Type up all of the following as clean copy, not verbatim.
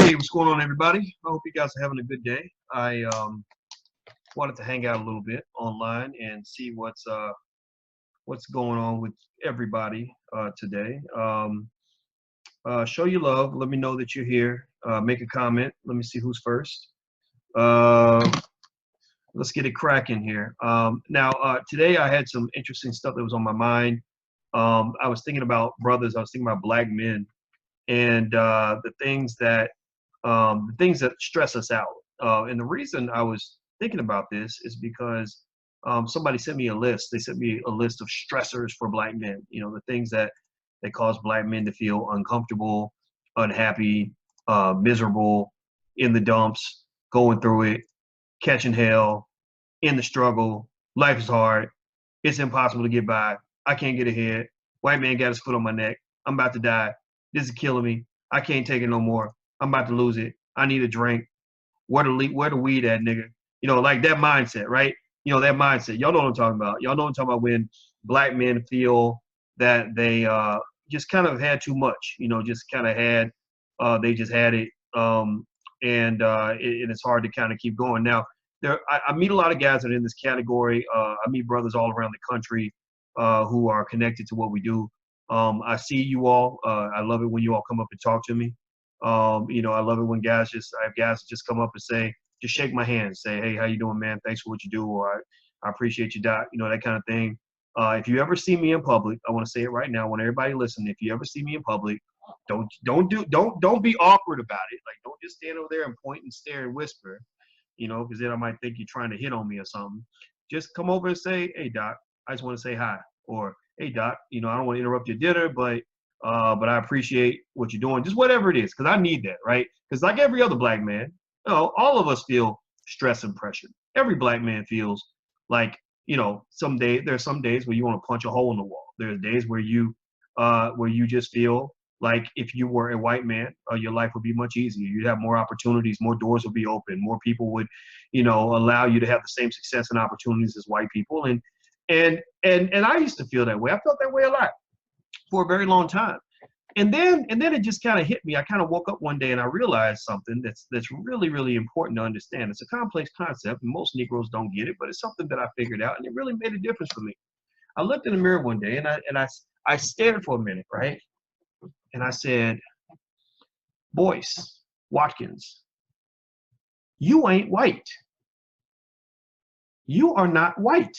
Hey, what's going on, everybody? I hope you guys are having a good day. I wanted to hang out a little bit online and see what's going on with everybody today. Show your love. Let me know that you're here. Make a comment. Let me see who's first. Let's get it cracking here. Today I had some interesting stuff that was on my mind. I was thinking about brothers. I was thinking about black men and the things that stress us out. And the reason I was thinking about this is because somebody sent me a list. They sent me a list of stressors for black men. You know, the things that cause black men to feel uncomfortable, unhappy, miserable, in the dumps, going through it, catching hell, in the struggle. Life is hard. It's impossible to get by. I can't get ahead. White man got his foot on my neck. I'm about to die. This is killing me. I can't take it no more. I'm about to lose it. I need a drink. Where the weed at, nigga? You know, like that mindset, right? You know, that mindset. Y'all know what I'm talking about. Y'all know what I'm talking about when black men feel that they just kind of had too much, you know, just kind of had, they just had it. And it's hard to kind of keep going. Now, I meet a lot of guys that are in this category. I meet brothers all around the country who are connected to what we do. I see you all. I love it when you all come up and talk to me. You know, I love it when I have guys just come up and say, just shake my hand, say, hey, how you doing, man? Thanks for what you do, or I appreciate you, Doc. You know, that kind of thing. If you ever see me in public, I want to say it right now. I want everybody listening. If you ever see me in public, don't be awkward about it. Like, don't just stand over there and point and stare and whisper, you know, because then I might think you're trying to hit on me or something. Just come over and say, hey, Doc, I just want to say hi, or hey, Doc, you know, I don't want to interrupt your dinner, but I appreciate what you're doing. Just whatever it is, because I need that, right? Because like every other black man, you know, all of us feel stress and pressure. Every black man feels like, you know, there's some days where you want to punch a hole in the wall. There's days where you just feel like if you were a white man, your life would be much easier. You'd have more opportunities, more doors would be open, more people would, you know, allow you to have the same success and opportunities as white people. And I used to feel that way. I felt that way a lot for a very long time. And then it just kind of hit me. I kind of woke up one day and I realized something that's really, really important to understand. It's a complex concept and most Negroes don't get it, but it's something that I figured out and it really made a difference for me. I looked in the mirror one day and I stared for a minute, right? And I said, Boyce Watkins, you ain't white. You are not white.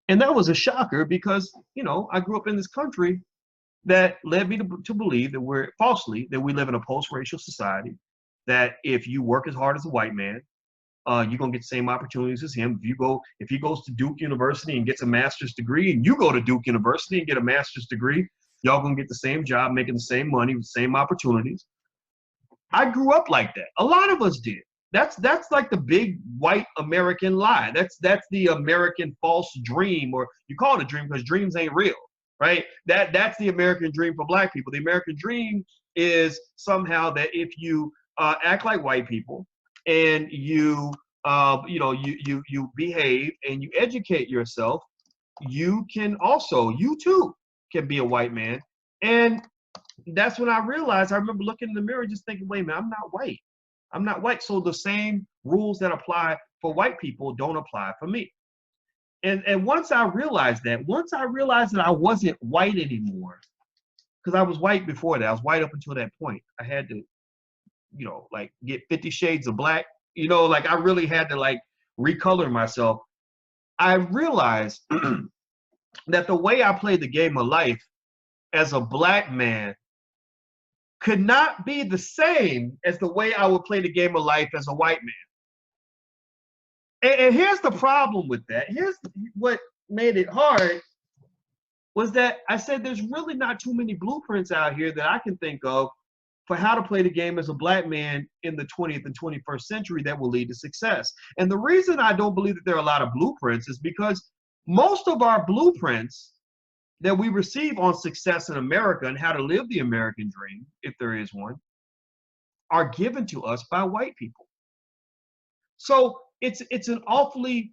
And that was a shocker because, you know, I grew up in this country that led me to believe that we live in a post-racial society, that if you work as hard as a white man, you're going to get the same opportunities as him. If he goes to Duke University and gets a master's degree and you go to Duke University and get a master's degree, y'all going to get the same job, making the same money, with the same opportunities. I grew up like that. A lot of us did. That's like the big white American lie. That's the American false dream, or you call it a dream because dreams ain't real, right? That's the American dream for black people. The American dream is somehow that if you act like white people and you behave and you educate yourself, you too can be a white man. And that's when I realized. I remember looking in the mirror and just thinking, wait a minute, I'm not white. I'm not white. So the same rules that apply for white people don't apply for me. And once I realized that I wasn't white anymore, because I was white before that. I was white up until that point. I had to, you know, like get 50 shades of black, you know, like I really had to like recolor myself. I realized that the way I played the game of life as a black man could not be the same as the way I would play the game of life as a white man. And here's the problem with that. Here's what made it hard, was that I said there's really not too many blueprints out here that I can think of for how to play the game as a black man in the 20th and 21st century that will lead to success. And the reason I don't believe that there are a lot of blueprints is because most of our blueprints that we receive on success in America and how to live the American dream, if there is one, are given to us by white people. So it's an awfully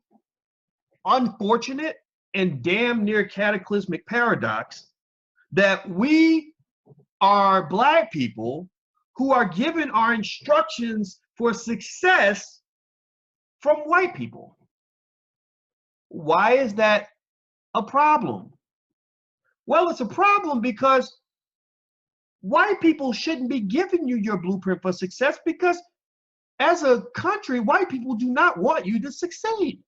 unfortunate and damn near cataclysmic paradox that we are black people who are given our instructions for success from white people. Why is that a problem? Well, it's a problem because white people shouldn't be giving you your blueprint for success, because as a country, white people do not want you to succeed.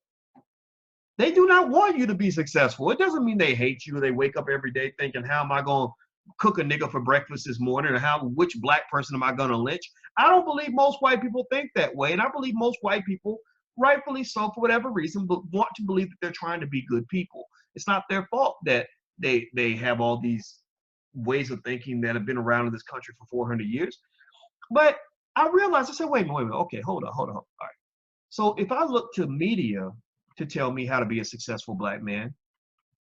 They do not want you to be successful. It doesn't mean they hate you. They wake up every day thinking, how am I going to cook a nigga for breakfast this morning, or which black person am I going to lynch? I don't believe most white people think that way. And I believe most white people, rightfully so, for whatever reason, but want to believe that they're trying to be good people. It's not their fault that they have all these ways of thinking that have been around in this country for 400 years. But I realized, I said, wait a minute, okay, hold on. All right. So if I look to media to tell me how to be a successful black man,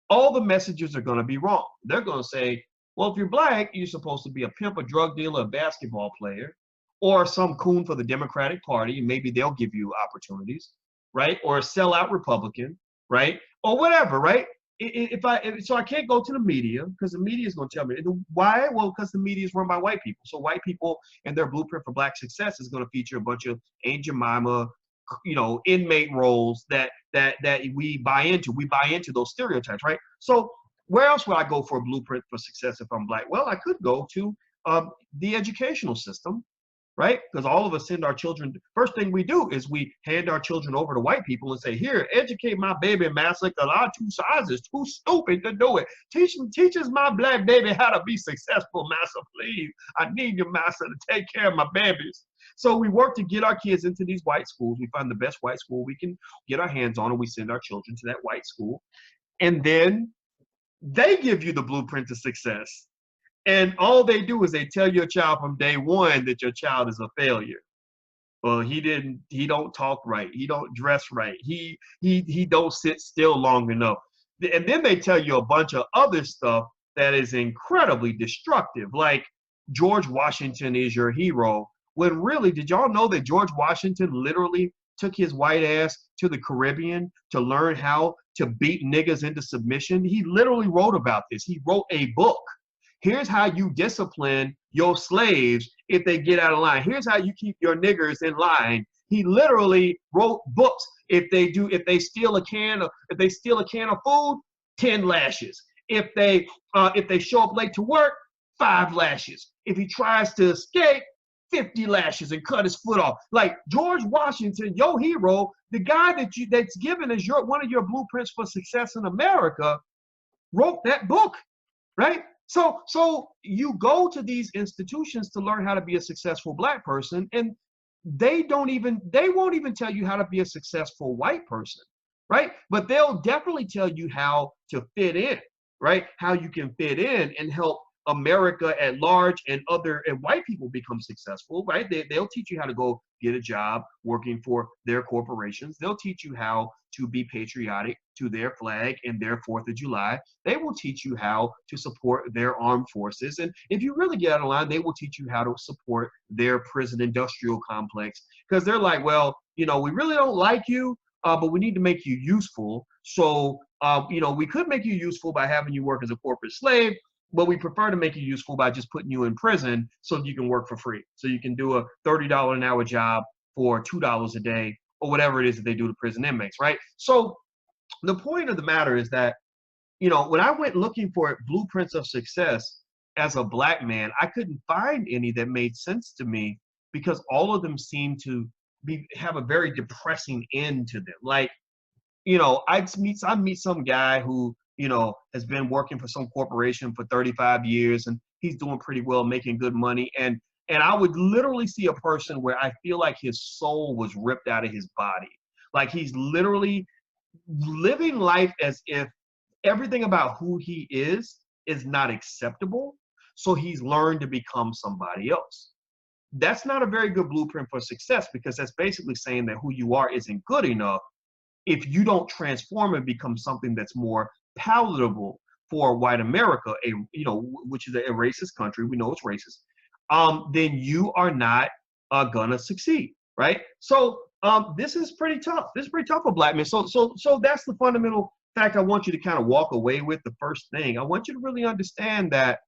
all the messages are going to be wrong. They're going to say, well, if you're black, you're supposed to be a pimp, a drug dealer, a basketball player, or some coon for the Democratic Party, and maybe they'll give you opportunities, right? Or a sellout Republican, right? Or whatever, right? So I can't go to the media, because the media is going to tell me. Why? Well, because the media is run by white people. So white people and their blueprint for black success is going to feature a bunch of Aunt Jemima, inmate roles that we buy into. We buy into those stereotypes, right? So where else would I go for a blueprint for success if I'm black? Well, I could go to the educational system, right? Because all of us send our children. First thing we do is we hand our children over to white people and say, here, educate my baby, massa, because our two sides is too stupid to do it. Teaches my black baby how to be successful, massa, please. I need your massa to take care of my babies. So we work to get our kids into these white schools. We find the best white school we can get our hands on, and we send our children to that white school. And then they give you the blueprint to success. And all they do is they tell your child from day one that your child is a failure. Well, he don't talk right. He don't dress right. He don't sit still long enough. And then they tell you a bunch of other stuff that is incredibly destructive. Like George Washington is your hero. When really, did y'all know that George Washington literally took his white ass to the Caribbean to learn how to beat niggas into submission? He literally wrote about this. He wrote a book. Here's how you discipline your slaves if they get out of line. Here's how you keep your niggers in line. He literally wrote books. If they steal a can of food, 10 lashes. If they show up late to work, 5 lashes. If he tries to escape, 50 lashes and cut his foot off. Like George Washington, your hero, the guy that's given as one of your blueprints for success in America, wrote that book, right? So you go to these institutions to learn how to be a successful black person, and they won't even tell you how to be a successful white person, right? But they'll definitely tell you how to fit in, right? How you can fit in and help America at large and white people become successful, right? They'll teach you how to go get a job working for their corporations. They'll teach you how to be patriotic to their flag and their 4th of July. They will teach you how to support their armed forces. And if you really get out of line, they will teach you how to support their prison industrial complex, because they're like, well, we really don't like you, but we need to make you useful. So, we could make you useful by having you work as a corporate slave, but we prefer to make you useful by just putting you in prison so you can work for free. So you can do a $30 an hour job for $2 a day, or whatever it is that they do to prison inmates, right? So the point of the matter is that, when I went looking for blueprints of success as a black man, I couldn't find any that made sense to me, because all of them seem to have a very depressing end to them. Like, I meet some guy who, has been working for some corporation for 35 years, and he's doing pretty well, making good money. And I would literally see a person where I feel like his soul was ripped out of his body. Like he's literally living life as if everything about who he is not acceptable. So he's learned to become somebody else. That's not a very good blueprint for success, because that's basically saying that who you are isn't good enough if you don't transform and become something that's more palatable for white America, which is a racist country. We know it's racist. Then you are not gonna succeed, right? So this is pretty tough. This is pretty tough for black men. So that's the fundamental fact I want you to kind of walk away with. The first thing I want you to really understand that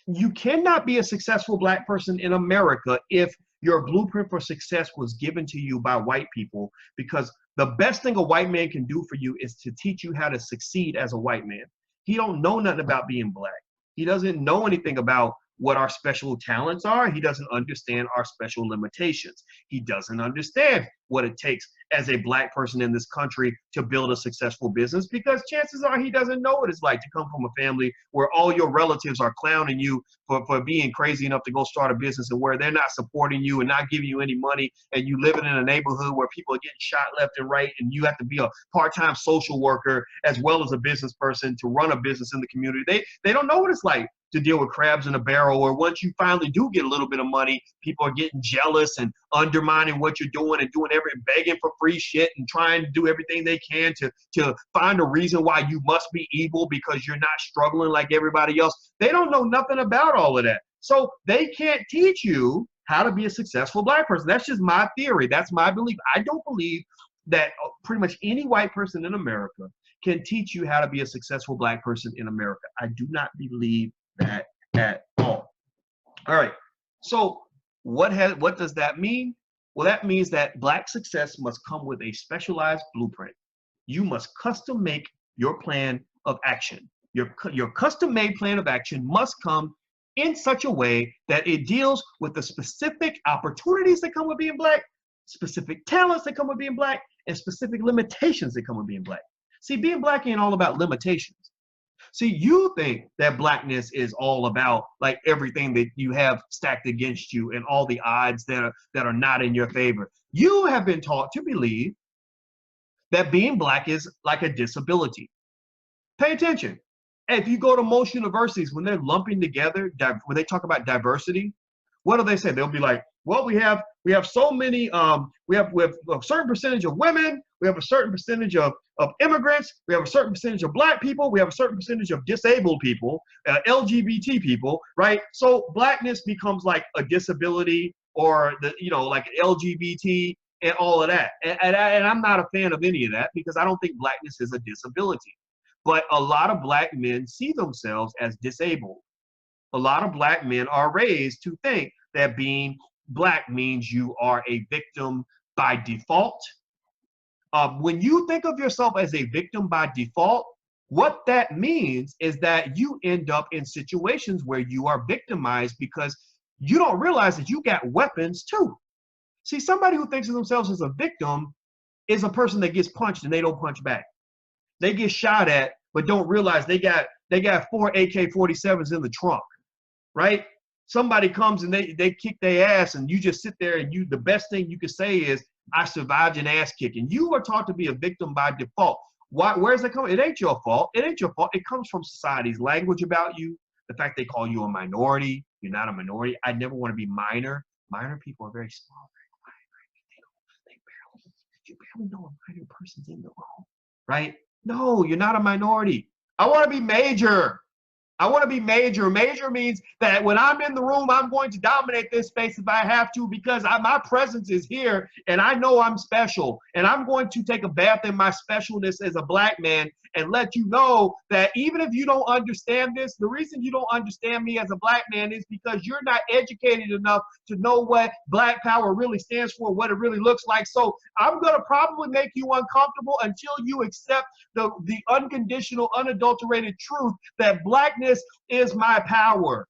You cannot be a successful black person in America if your blueprint for success was given to you by white people, because the best thing a white man can do for you is to teach you how to succeed as a white man. He don't know nothing about being black. He doesn't know anything about what our special talents are. He doesn't understand our special limitations. He doesn't understand what it takes as a black person in this country to build a successful business, because chances are he doesn't know what it's like to come from a family where all your relatives are clowning you for being crazy enough to go start a business, and where they're not supporting you and not giving you any money, and you living in a neighborhood where people are getting shot left and right, and you have to be a part-time social worker as well as a business person to run a business in the community. They don't know what it's like to deal with crabs in a barrel, or once you finally do get a little bit of money, people are getting jealous and undermining what you're doing and begging for free shit and trying to do everything they can to find a reason why you must be evil because you're not struggling like everybody else. They don't know nothing about all of that. So they can't teach you how to be a successful black person. That's just my theory. That's my belief. I don't believe that pretty much any white person in America can teach you how to be a successful black person in America. I do not believe that at all. All right. So what does that mean? Well, that means that black success must come with a specialized blueprint. You must custom make your plan of action. Your custom made plan of action must come in such a way that it deals with the specific opportunities that come with being black, specific talents that come with being black, and specific limitations that come with being black. See, being black ain't all about limitations. See, you think that blackness is all about like everything that you have stacked against you and all the odds that are not in your favor. You have been taught to believe that being black is like a disability. Pay attention. If you go to most universities, when they're lumping together, when they talk about diversity, what do they say? They'll be like, well, we have so many, we have a certain percentage of women, we have a certain percentage of immigrants, we have a certain percentage of black people, we have a certain percentage of disabled people, LGBT people, right? So blackness becomes like a disability, or like LGBT and all of that. And I'm not a fan of any of that, because I don't think blackness is a disability. But a lot of black men see themselves as disabled. A lot of black men are raised to think that being black means you are a victim by default. When you think of yourself as a victim by default, what that means is that you end up in situations where you are victimized because you don't realize that you got weapons too. See, somebody who thinks of themselves as a victim is a person that gets punched and they don't punch back. They get shot at, but don't realize they got 4 AK-47s in the trunk, right? Somebody comes and they kick their ass, and you just sit there, and the best thing you can say is, I survived an ass kicking. You are taught to be a victim by default. Why? Where's that coming? It ain't your fault. It ain't your fault. It comes from society's language about you. The fact they call you a minority. You're not a minority. I never want to be minor. Minor people are very small, you barely know a minor person's in the room, right? No, you're not a minority. I want to be major. I want to be major. Major means that when I'm in the room, I'm going to dominate this space if I have to, because my presence is here and I know I'm special. And I'm going to take a bath in my specialness as a black man and let you know that even if you don't understand this, the reason you don't understand me as a black man is because you're not educated enough to know what black power really stands for, what it really looks like. So I'm going to probably make you uncomfortable until you accept the unconditional, unadulterated truth that blackness is my power.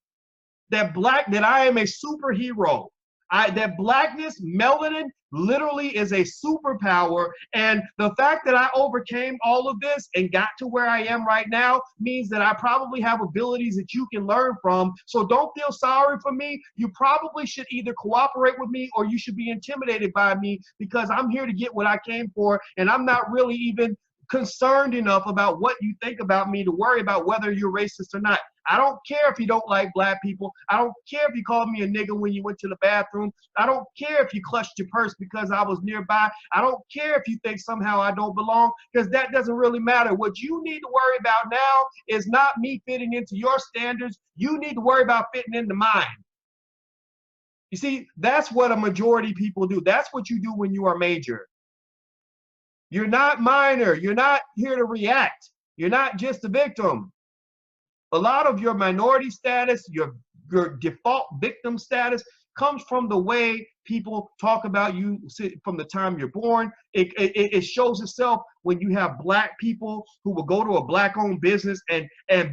That I am a superhero. That blackness, melanin, literally is a superpower. And the fact that I overcame all of this and got to where I am right now means that I probably have abilities that you can learn from. So don't feel sorry for me. You probably should either cooperate with me or you should be intimidated by me, because I'm here to get what I came for. And I'm not really even concerned enough about what you think about me to worry about whether you're racist or not. I don't care if you don't like black people. I don't care if you called me a nigga when you went to the bathroom. I don't care if you clutched your purse because I was nearby. I don't care if you think somehow I don't belong, because that doesn't really matter. What you need to worry about now is not me fitting into your standards. You need to worry about fitting into mine. You see, that's what a majority people do. That's what you do when you are major. You're not minor. You're not here to react. You're not just a victim. A lot of your minority status, your default victim status comes from the way people talk about you from the time you're born. It shows itself when you have black people who will go to a black-owned business and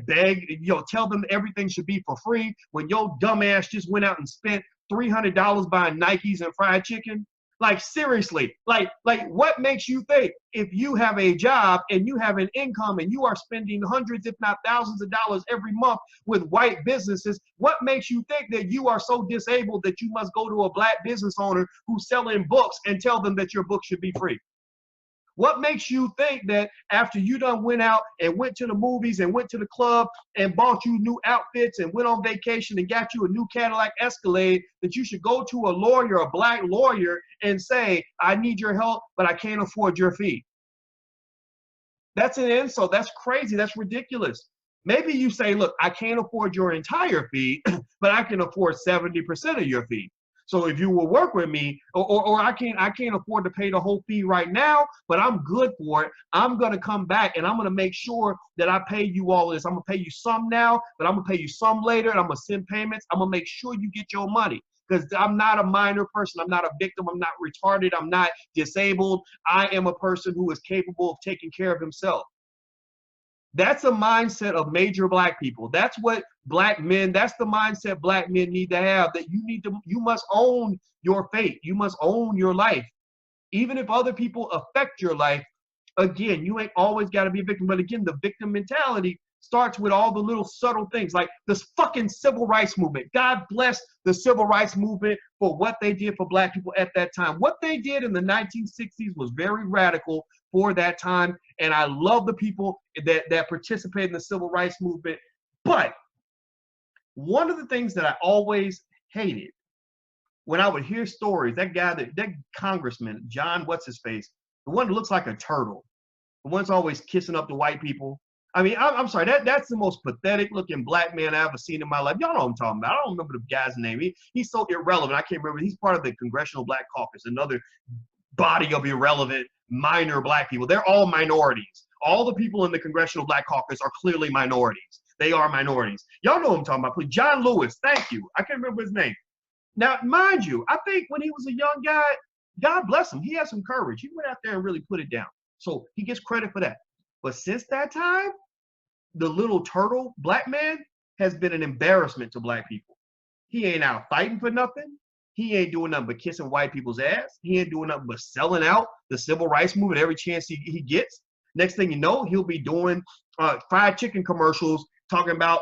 beg, tell them everything should be for free when your dumb ass just went out and spent $300 buying Nikes and fried chicken. Like seriously, like what makes you think if you have a job and you have an income and you are spending hundreds, if not thousands of dollars every month with white businesses, what makes you think that you are so disabled that you must go to a black business owner who's selling books and tell them that your book should be free? What makes you think that after you done went out and went to the movies and went to the club and bought you new outfits and went on vacation and got you a new Cadillac Escalade, that you should go to a lawyer, a black lawyer, and say, I need your help, but I can't afford your fee? That's an insult. That's crazy. That's ridiculous. Maybe you say, look, I can't afford your entire fee, but I can afford 70% of your fee. So if you will work with me, or I can't afford to pay the whole fee right now, but I'm good for it. I'm gonna come back and I'm gonna make sure that I pay you all of this. I'm gonna pay you some now, but I'm gonna pay you some later, and I'm gonna send payments. I'm gonna make sure you get your money, because I'm not a minor person. I'm not a victim. I'm not retarded. I'm not disabled. I am a person who is capable of taking care of himself. That's a mindset of major black people. That's what black men, that's the mindset black men need to have, that you must own your fate. You must own your life. Even if other people affect your life, again, you ain't always got to be a victim. But again, the victim mentality starts with all the little subtle things, like this fucking civil rights movement. God bless the civil rights movement for what they did for black people at that time. What they did in the 1960s was very radical for that time, and I love the people that participated in the civil rights movement. But one of the things that I always hated when I would hear stories, that congressman, John what's-his-face, the one that looks like a turtle, the one's always kissing up to white people. I mean, I'm sorry, that's the most pathetic looking black man I ever seen in my life. Y'all know what I'm talking about. I don't remember the guy's name. He's so irrelevant. I can't remember. He's part of the Congressional Black Caucus, another body of irrelevant minor black people. They're all minorities. All the people in the Congressional Black Caucus are clearly minorities. They are minorities. Y'all know what I'm talking about. Please. John Lewis, thank you. I can't remember his name. Now, mind you, I think when he was a young guy, God bless him, he had some courage. He went out there and really put it down. So he gets credit for that. But since that time, the little turtle black man has been an embarrassment to black people. He ain't out fighting for nothing. He ain't doing nothing but kissing white people's ass. He ain't doing nothing but selling out the civil rights movement every chance he gets. Next thing you know, he'll be doing fried chicken commercials talking about,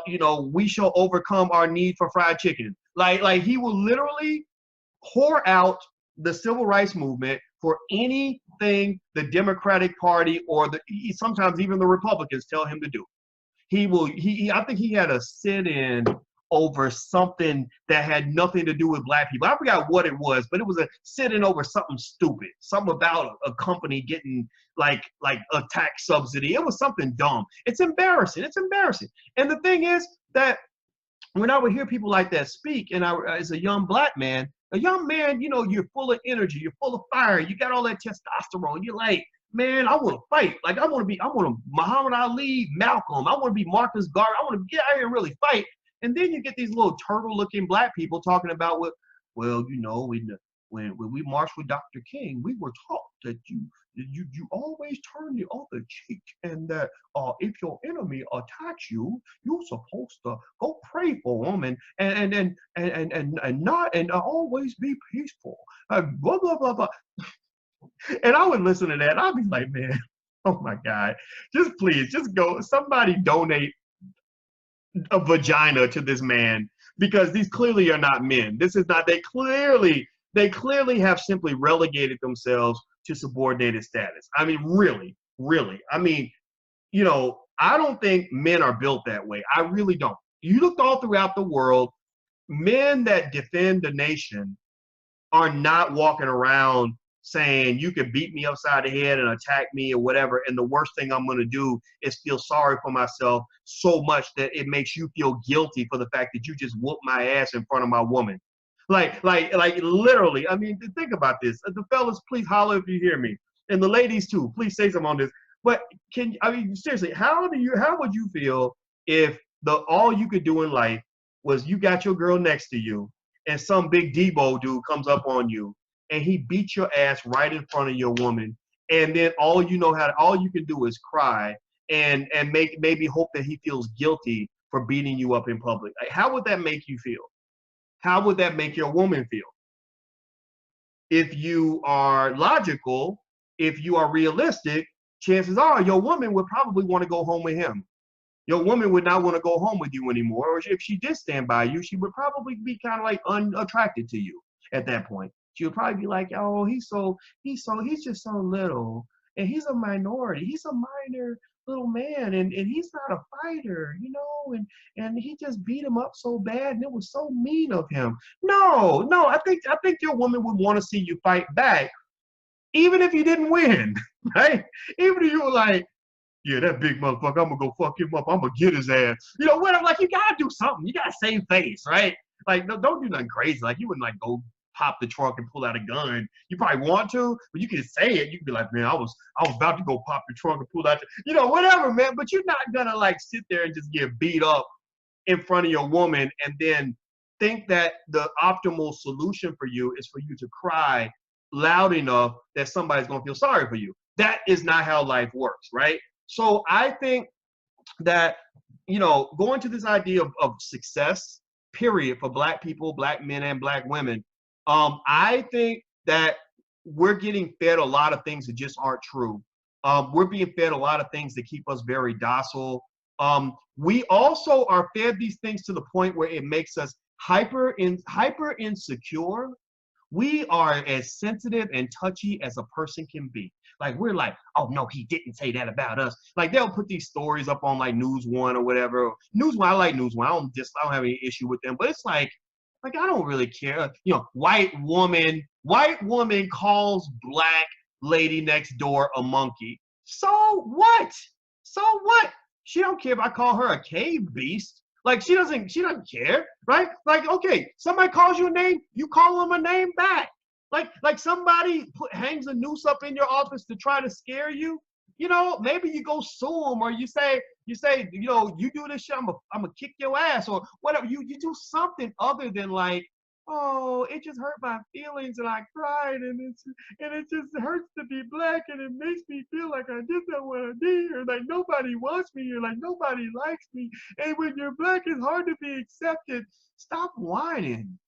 we shall overcome our need for fried chicken. Like he will literally whore out the civil rights movement for anything the Democratic Party or sometimes even the Republicans tell him to do. I think he had a sit-in over something that had nothing to do with black people. I forgot what it was, but it was a sit-in over something stupid, something about a company getting like a tax subsidy. It was something dumb. It's embarrassing. It's embarrassing. And the thing is that when I would hear people like that speak, and as a young black man, you're full of energy, you're full of fire, you got all that testosterone. You're like, man, I want to fight. Like I want to Muhammad Ali, Malcolm. I want to be Marcus Garvey. I want to get out here and really fight. And then you get these little turtle-looking black people talking about when we marched with Dr. King, we were taught that you always turn the other cheek, and that if your enemy attacks you, you're supposed to go pray for them and always be peaceful. Blah blah blah blah. And I would listen to that, and I'd be like, man, oh my God, just go. Somebody donate a vagina to this man, because these clearly are not men. This is not. They clearly have simply relegated themselves to subordinated status. I mean, really. I mean, I don't think men are built that way. I really don't. You look all throughout the world, men that defend the nation are not walking around saying you can beat me upside the head and attack me or whatever, and the worst thing I'm going to do is feel sorry for myself so much that it makes you feel guilty for the fact that you just whooped my ass in front of my woman. Like literally. I mean, think about this. The fellas, please holler if you hear me, and the ladies too. Please say something on this. But seriously, how would you feel if all you could do in life was you got your girl next to you, and some big Debo dude comes up on you, and he beats your ass right in front of your woman, and then all you can do is cry and maybe hope that he feels guilty for beating you up in public. Like, how would that make you feel? How would that make your woman feel? If you are logical, if you are realistic, chances are your woman would probably want to go home with him. Your woman would not want to go home with you anymore. Or if she did stand by you, she would probably be kind of like unattracted to you at that point. She would probably be like, oh, he's just so little. And he's a minority. He's a minor little man, and he's not a fighter, and he just beat him up so bad, and it was so mean of him. No, I think your woman would want to see you fight back, even if you didn't win, right? Even if you were like, yeah, that big motherfucker, I'm gonna go fuck him up. I'm gonna get his ass. Whatever. Like, you gotta do something. You gotta save face, right? Like, no, don't do nothing crazy. Like, you wouldn't like go pop the trunk and pull out a gun. You probably want to, but you can say it. You can be like, man, I was about to go pop the trunk and pull out, whatever, man. But you're not gonna like sit there and just get beat up in front of your woman and then think that the optimal solution for you is for you to cry loud enough that somebody's gonna feel sorry for you. That is not how life works, right? So I think that, going to this idea of success, period, for Black people, Black men and Black women, I think that we're getting fed a lot of things that just aren't true. We're being fed a lot of things that keep us very docile. We also are fed these things to the point where it makes us hyper insecure. We are as sensitive and touchy as a person can be. Like, we're like, oh no, he didn't say that about us. Like, they'll put these stories up on like News One or whatever. News One, I like News One. I don't have any issue with them, but it's like I don't really care. White woman calls Black lady next door a monkey. So what? So what? She don't care if I call her a cave beast. Like, she doesn't care, right? Like, okay, somebody calls you a name, you call them a name back. Like somebody hangs a noose up in your office to try to scare you. Maybe you go sue them, or you say, you do this shit, I'm gonna kick your ass, or whatever. You do something other than like, oh, it just hurt my feelings and I cried, and it just hurts to be Black, and it makes me feel like I did not want to be here, like nobody wants me here, like nobody likes me, and when you're Black, it's hard to be accepted. Stop whining.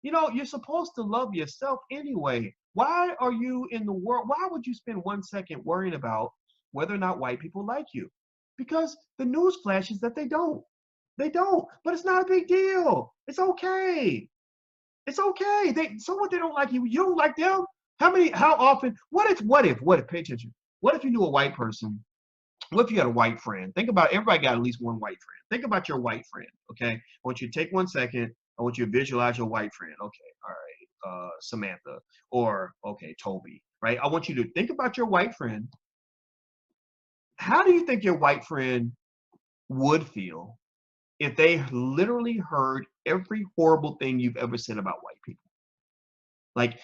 You're supposed to love yourself anyway. Why are you in the world? Why would you spend 1 second worrying about whether or not white people like you? Because the news flashes that they don't. They don't. But it's not a big deal. It's okay. It's okay. So what, they don't like you? You don't like them? How often? What if, pay attention. What if you knew a white person? What if you had a white friend? Think about, everybody got at least one white friend. Think about your white friend, okay? I want you to take 1 second. I want you to visualize your white friend. Okay, all right, Samantha, or okay, Toby, right? I want you to think about your white friend. How do you think your white friend would feel if they literally heard every horrible thing you've ever said about white people? Like,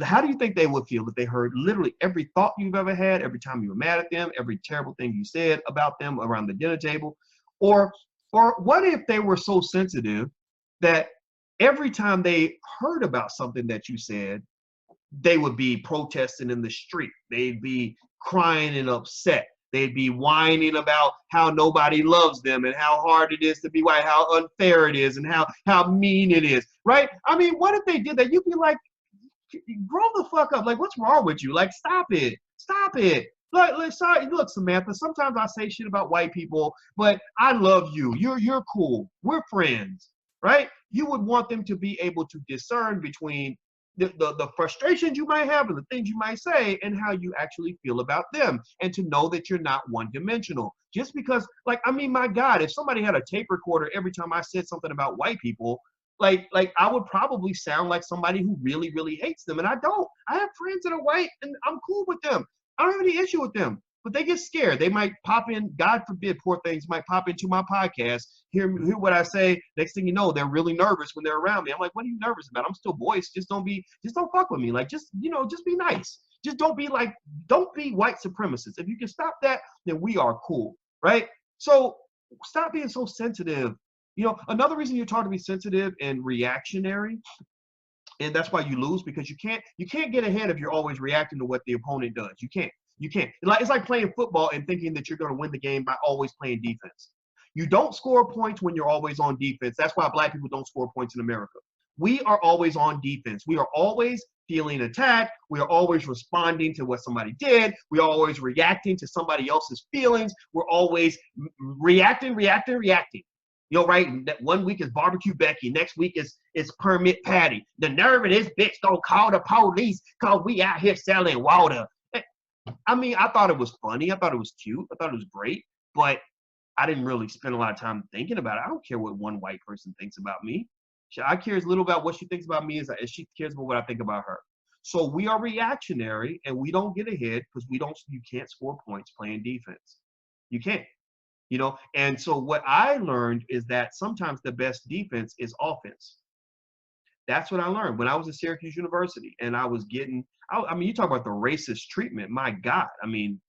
how do you think they would feel if they heard literally every thought you've ever had, every time you were mad at them, every terrible thing you said about them around the dinner table? Or what if they were so sensitive that every time they heard about something that you said, they would be protesting in the street. They'd be crying and upset. They'd be whining about how nobody loves them and how hard it is to be white, how unfair it is, and how mean it is, right? I mean, what if they did that? You'd be like, grow the fuck up. Like, what's wrong with you? Like, stop it. Stop it. Look, Samantha, sometimes I say shit about white people, but I love you. You're cool. We're friends, right? You would want them to be able to discern between the frustrations you might have and the things you might say and how you actually feel about them, and to know that you're not one-dimensional. Just because, like, I mean, my God, if somebody had a tape recorder every time I said something about white people, like I would probably sound like somebody who really, really hates them. And I don't. I have friends that are white and I'm cool with them. I don't have any issue with them, but they get scared. They might pop in, God forbid, poor things might pop into my podcast, hear what I say. Next thing you know, they're really nervous when they're around me. I'm like, what are you nervous about? I'm still voice. Just don't fuck with me. Like, just be nice. Just don't be white supremacists. If you can stop that, then we are cool, right? So Stop being so sensitive. You know, another reason you're taught to be sensitive and reactionary, and that's why you lose, because you can't get ahead if you're always reacting to what the opponent does. You can't. It's like playing football and thinking that you're going to win the game by always playing defense. You don't score points when you're always on defense. That's why black people don't score points in America. We are always on defense. We are always feeling attacked. We are always responding to what somebody did. We are always reacting to somebody else's feelings. We're always reacting. You know, right? One week is barbecue Becky. Next week is permit Patty. The nerve of this bitch don't call the police because we out here selling water. I mean, I thought it was funny. I thought it was cute. I thought it was great. But I didn't really spend a lot of time thinking about it. I don't care what one white person thinks about me. I care as little about what she thinks about me as she cares about what I think about her. So we are reactionary and we don't get ahead because you can't score points playing defense. You can't. You know, and so what I learned is that sometimes the best defense is offense. That's what I learned when I was at Syracuse University, and I was getting, I mean, you talk about the racist treatment. My God, I mean,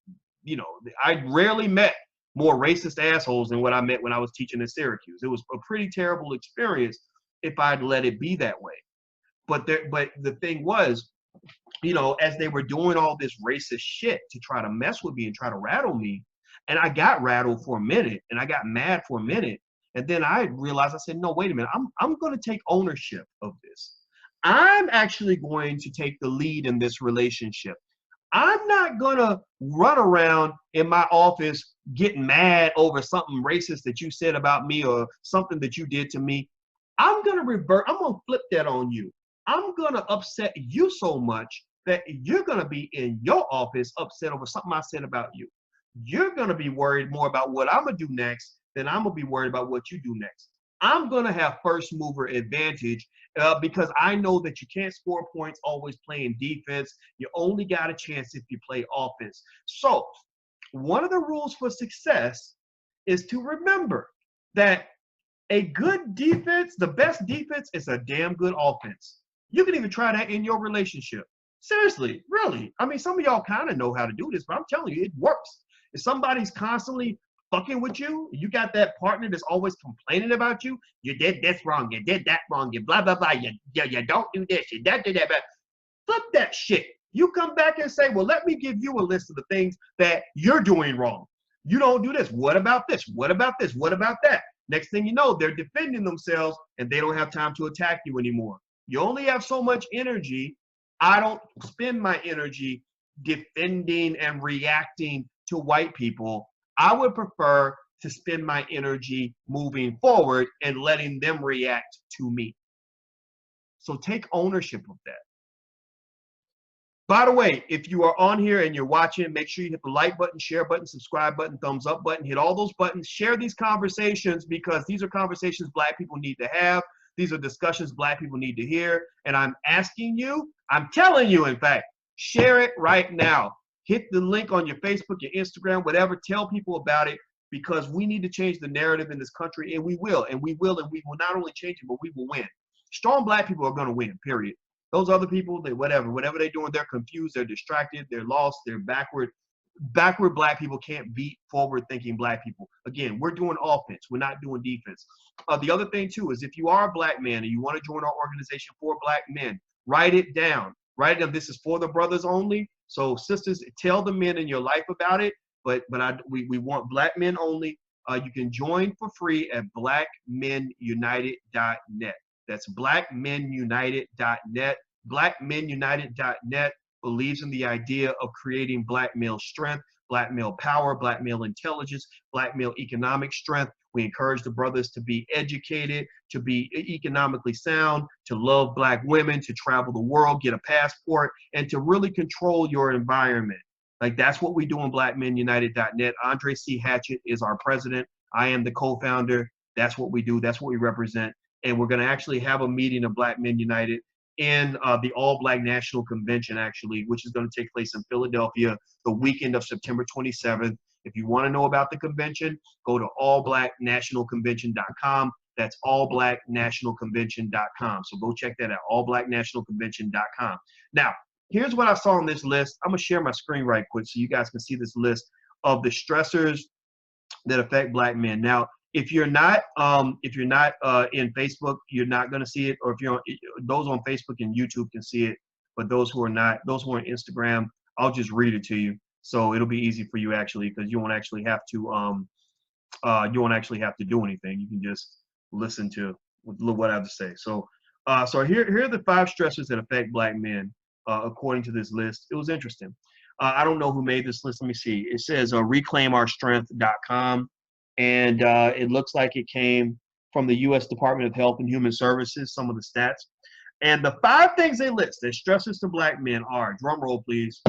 you know, I rarely met more racist assholes than what I met when I was teaching at Syracuse. It was a pretty terrible experience if I'd let it be that way. But the thing was, you know, as they were doing all this racist shit to try to mess with me and try to rattle me, and I got rattled for a minute, and I got mad for a minute, and then I realized, I said, no, wait a minute, I'm going to take ownership of this. I'm actually going to take the lead in this relationship. I'm not going to run around in my office getting mad over something racist that you said about me or something that you did to me. I'm going to revert. I'm going to flip that on you. I'm going to upset you so much that you're going to be in your office upset over something I said about you. You're going to be worried more about what I'm going to do next than I'm going to be worried about what you do next. I'm going to have first mover advantage because I know that you can't score points always playing defense. You only got a chance if you play offense. So one of the rules for success is to remember that a good defense, the best defense is a damn good offense. You can even try that in your relationship. Seriously, really. I mean, some of y'all kind of know how to do this, but I'm telling you, it works. If somebody's constantly fucking with you, you got that partner that's always complaining about you. You did this wrong. You did that wrong. You blah, blah, blah. You don't do this. You don't do that. Flip that shit. You come back and say, well, let me give you a list of the things that you're doing wrong. You don't do this. What about this? What about this? What about that? Next thing you know, they're defending themselves and they don't have time to attack you anymore. You only have so much energy. I don't spend my energy defending and reacting to white people. I would prefer to spend my energy moving forward and letting them react to me. So take ownership of that. By the way, if you are on here and you're watching, make sure you hit the like button, share button, subscribe button, thumbs up button, hit all those buttons, share these conversations because these are conversations black people need to have. These are discussions black people need to hear. And I'm asking you, I'm telling you, in fact, share it right now. Hit the link on your Facebook, your Instagram, whatever. Tell people about it because we need to change the narrative in this country, and we will. And we will not only change it, but we will win. Strong black people are going to win, period. Those other people, whatever they're doing, they're confused, they're distracted, they're lost, they're backward. Backward black people can't beat forward-thinking black people. Again, we're doing offense. We're not doing defense. The other thing, too, is if you are a black man and you want to join our organization for black men, write it down. Write it down. This is for the brothers only. So, sisters, tell the men in your life about it. But we want black men only. You can join for free at blackmenunited.net. That's blackmenunited.net. Blackmenunited.net believes in the idea of creating black male strength, black male power, black male intelligence, black male economic strength. We encourage the brothers to be educated, to be economically sound, to love black women, to travel the world, get a passport, and to really control your environment. Like that's what we do on blackmenunited.net. Andre C. Hatchett is our president. I am the co-founder. That's what we do. That's what we represent. And we're going to actually have a meeting of Black Men United in the All Black National Convention, actually, which is going to take place in Philadelphia the weekend of September 27th. If you want to know about the convention, go to allblacknationalconvention.com. That's allblacknationalconvention.com. So go check that out, allblacknationalconvention.com. Now, here's what I saw on this list. I'm going to share my screen right quick so you guys can see this list of the stressors that affect black men. Now, if you're not in Facebook, you're not going to see it. Or if you're on, those on Facebook and YouTube can see it, but those who are not, those who are on Instagram, I'll just read it to you. So it'll be easy for you actually, because you won't actually have to do anything. You can just listen to what I have to say. So, here are the 5 stressors that affect black men, according to this list. It was interesting. I don't know who made this list. Let me see. It says reclaimourstrength.com, and it looks like it came from the U.S. Department of Health and Human Services, some of the stats. And the 5 things they list as stressors to black men are, drum roll please.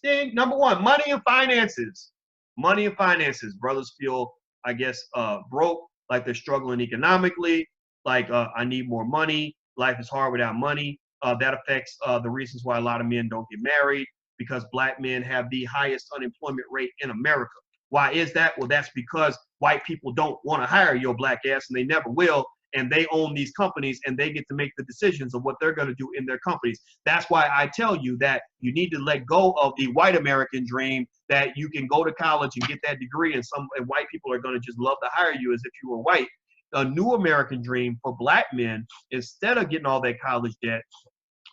Ding. Number 1, money and finances. Money and finances. Brothers feel, I guess, broke, like they're struggling economically, like I need more money. Life is hard without money. That affects the reasons why a lot of men don't get married, because black men have the highest unemployment rate in America. Why is that? Well, that's because white people don't want to hire your black ass, and they never will. And they own these companies, and they get to make the decisions of what they're going to do in their companies. That's why I tell you that you need to let go of the white American dream that you can go to college and get that degree, and white people are going to just love to hire you as if you were white. A new American dream for black men, instead of getting all that college debt,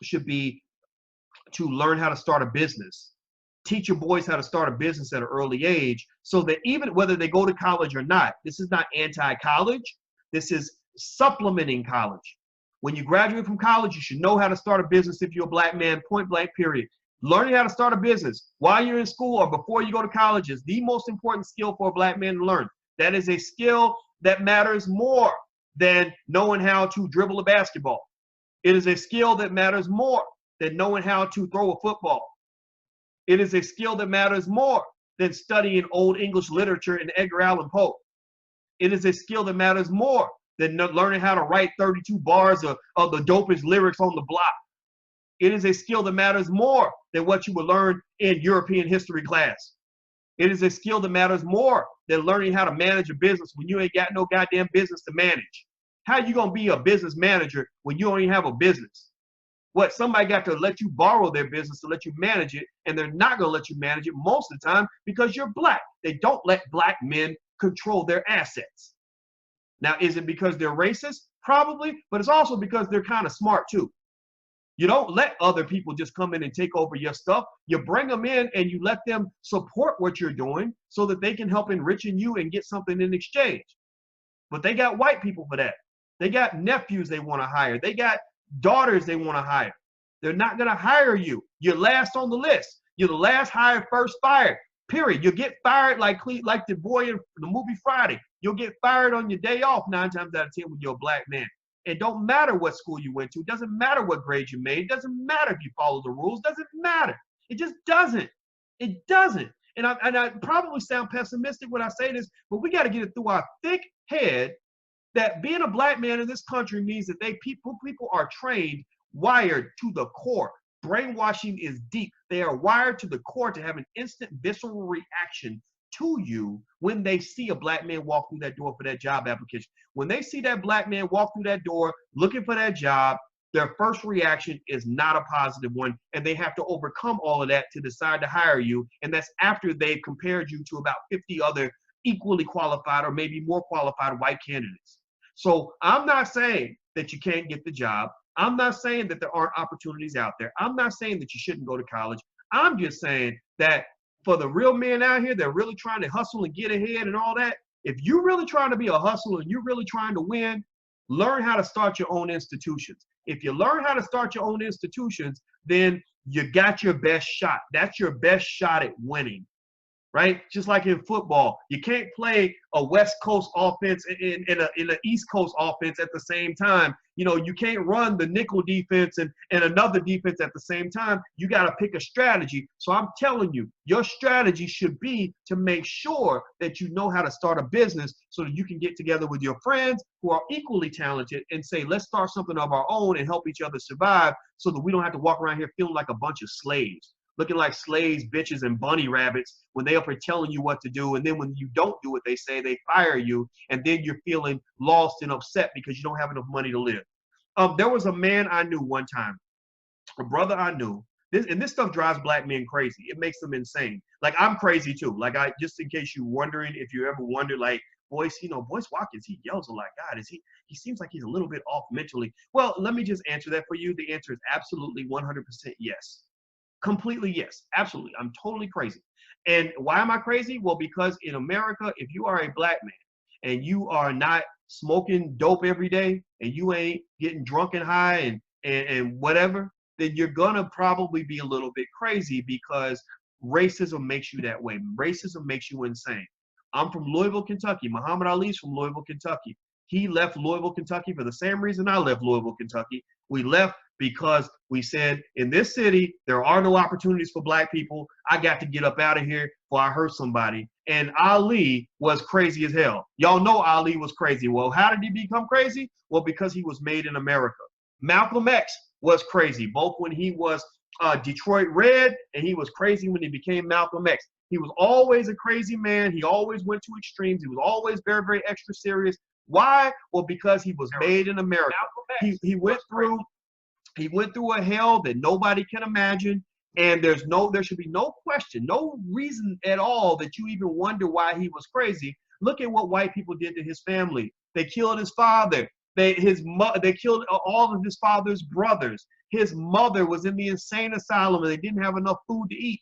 should be to learn how to start a business. Teach your boys how to start a business at an early age, so that even whether they go to college or not, this is not anti-college. This is supplementing college. When you graduate from college, you should know how to start a business if you're a black man, point blank, period. Learning how to start a business while you're in school or before you go to college is the most important skill for a black man to learn. That is a skill that matters more than knowing how to dribble a basketball. It is a skill that matters more than knowing how to throw a football. It is a skill that matters more than studying Old English literature and Edgar Allan Poe. It is a skill that matters more than learning how to write 32 bars of the dopest lyrics on the block. It is a skill that matters more than what you will learn in European history class. It is a skill that matters more than learning how to manage a business when you ain't got no goddamn business to manage. How you gonna be a business manager when you don't even have a business? What, somebody got to let you borrow their business to let you manage it, and they're not gonna let you manage it most of the time because you're black. They don't let black men control their assets. Now, is it because they're racist? Probably, but it's also because they're kind of smart too. You don't let other people just come in and take over your stuff. You bring them in and you let them support what you're doing so that they can help enrichen you and get something in exchange. But they got white people for that. They got nephews they want to hire. They got daughters they want to hire. They're not going to hire you. You're last on the list. You're the last hired, first fired. Period. You'll get fired like the boy in the movie Friday. You'll get fired on your day off 9 times out of 10 when you're a black man. It don't matter what school you went to. It doesn't matter what grade you made. It doesn't matter if you follow the rules. It doesn't matter. It just doesn't. It doesn't. And I probably sound pessimistic when I say this, but we got to get it through our thick head that being a black man in this country means that people are trained, wired to the core. Brainwashing is deep. They are wired to the core to have an instant visceral reaction to you when they see a black man walk through that door for that job application. When they see that black man walk through that door looking for that job, their first reaction is not a positive one, and they have to overcome all of that to decide to hire you. And that's after they've compared you to about 50 other equally qualified or maybe more qualified white candidates. So I'm not saying that you can't get the job. I'm not saying that there aren't opportunities out there. I'm not saying that you shouldn't go to college. I'm just saying that for the real men out here, they're really trying to hustle and get ahead and all that. If you're really trying to be a hustler and you're really trying to win, learn how to start your own institutions. If you learn how to start your own institutions, then you got your best shot. That's your best shot at winning, right? Just like in football, you can't play a West Coast offense in an East Coast offense at the same time. You know, you can't run the nickel defense and another defense at the same time. You got to pick a strategy. So I'm telling you, your strategy should be to make sure that you know how to start a business so that you can get together with your friends who are equally talented and say, let's start something of our own and help each other survive so that we don't have to walk around here feeling like a bunch of slaves. Looking like slaves, bitches, and bunny rabbits when they up here telling you what to do. And then when you don't do what they say, they fire you. And then you're feeling lost and upset because you don't have enough money to live. There was a man I knew one time, a brother I knew, This stuff drives black men crazy. It makes them insane. Like I'm crazy too. Like just in case you're wondering, if you ever wonder, like Boyce, Boyce Watkins, he yells a lot. God, he seems like he's a little bit off mentally. Well, let me just answer that for you. The answer is absolutely 100% yes. Completely yes. Absolutely. I'm totally crazy. And why am I crazy? Well, because in America, if you are a black man and you are not smoking dope every day and you ain't getting drunk and high and whatever, then you're gonna probably be a little bit crazy, because racism makes you that way. Racism makes you insane. I'm from Louisville, Kentucky. Muhammad Ali's from Louisville, Kentucky. He left Louisville, Kentucky for the same reason I left Louisville, Kentucky. We left because we said, in this city, there are no opportunities for black people. I got to get up out of here before I hurt somebody. And Ali was crazy as hell. Y'all know Ali was crazy. Well, how did he become crazy? Well, because he was made in America. Malcolm X was crazy, both when he was Detroit Red, and he was crazy when he became Malcolm X. He was always a crazy man. He always went to extremes. He was always very, very extra serious. Why? Well, because he was made in America. He went through a hell that nobody can imagine, and there should be no question, no reason at all that you even wonder why he was crazy. Look at what white people did to his family. They killed his father. They killed all of his father's brothers. His mother was in the insane asylum and they didn't have enough food to eat.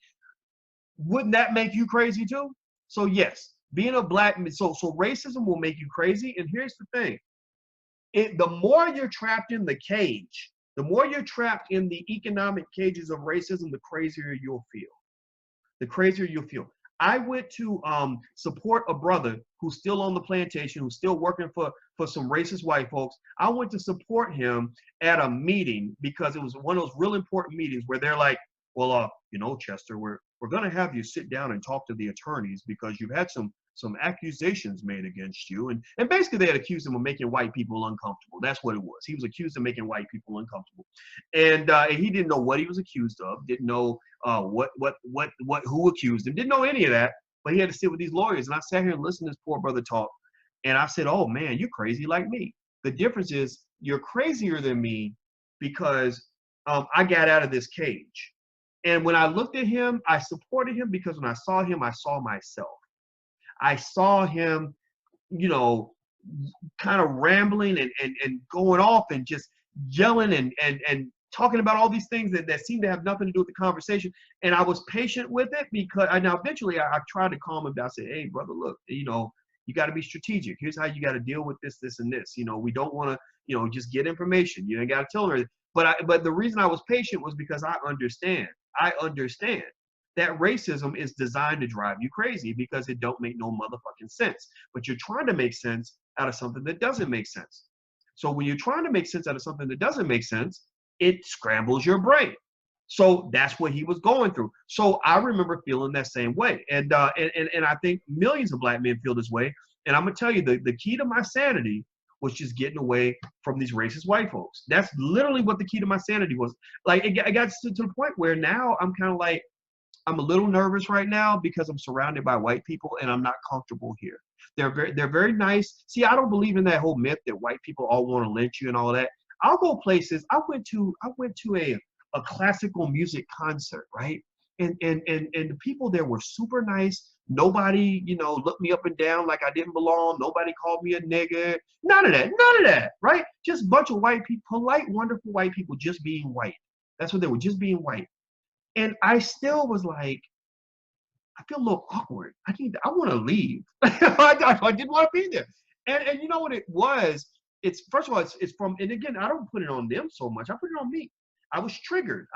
Wouldn't that make you crazy too? So yes, being a black man, so racism will make you crazy. And here's the thing. The more you're trapped in the cage, the more you're trapped in the economic cages of racism, the crazier you'll feel. The crazier you'll feel. I went to support a brother who's still on the plantation, who's still working for some racist white folks. I went to support him at a meeting because it was one of those real important meetings where they're like, well, Chester, we're going to have you sit down and talk to the attorneys because you've had some accusations made against you. And basically they had accused him of making white people uncomfortable. That's what it was. He was accused of making white people uncomfortable. And he didn't know what he was accused of, didn't know who accused him, didn't know any of that, but he had to sit with these lawyers. And I sat here and listened to this poor brother talk. And I said, oh man, you're crazy like me. The difference is you're crazier than me because I got out of this cage. And when I looked at him, I supported him because when I saw him, I saw myself. I saw him, kind of rambling and going off and just yelling and talking about all these things that seemed to have nothing to do with the conversation. And I was patient with it because now eventually I tried to calm him down. I said, hey, brother, look, you got to be strategic. Here's how you got to deal with this, this, and this. We don't want to, just get information. You ain't got to tell her. But the reason I was patient was because I understand that racism is designed to drive you crazy because it don't make no motherfucking sense. But you're trying to make sense out of something that doesn't make sense. So when you're trying to make sense out of something that doesn't make sense, it scrambles your brain. So that's what he was going through. So I remember feeling that same way. And I think millions of black men feel this way. And I'm gonna tell you, the key to my sanity was just getting away from these racist white folks. That's literally what the key to my sanity was. Like it got to the point where now I'm kind of like, I'm a little nervous right now because I'm surrounded by white people and I'm not comfortable here. They're very nice. See, I don't believe in that whole myth that white people all want to lynch you and all that. I'll go places. I went to a classical music concert, right? And the people there were super nice. Nobody, looked me up and down like I didn't belong. Nobody called me a nigger. None of that, right? Just a bunch of white people, polite, wonderful white people just being white. That's what they were, just being white. And I still was like, I feel a little awkward. I want to leave. I didn't want to be there. And you know what it was? It's, first of all, it's from, and again, I don't put it on them so much. I put it on me. I was triggered.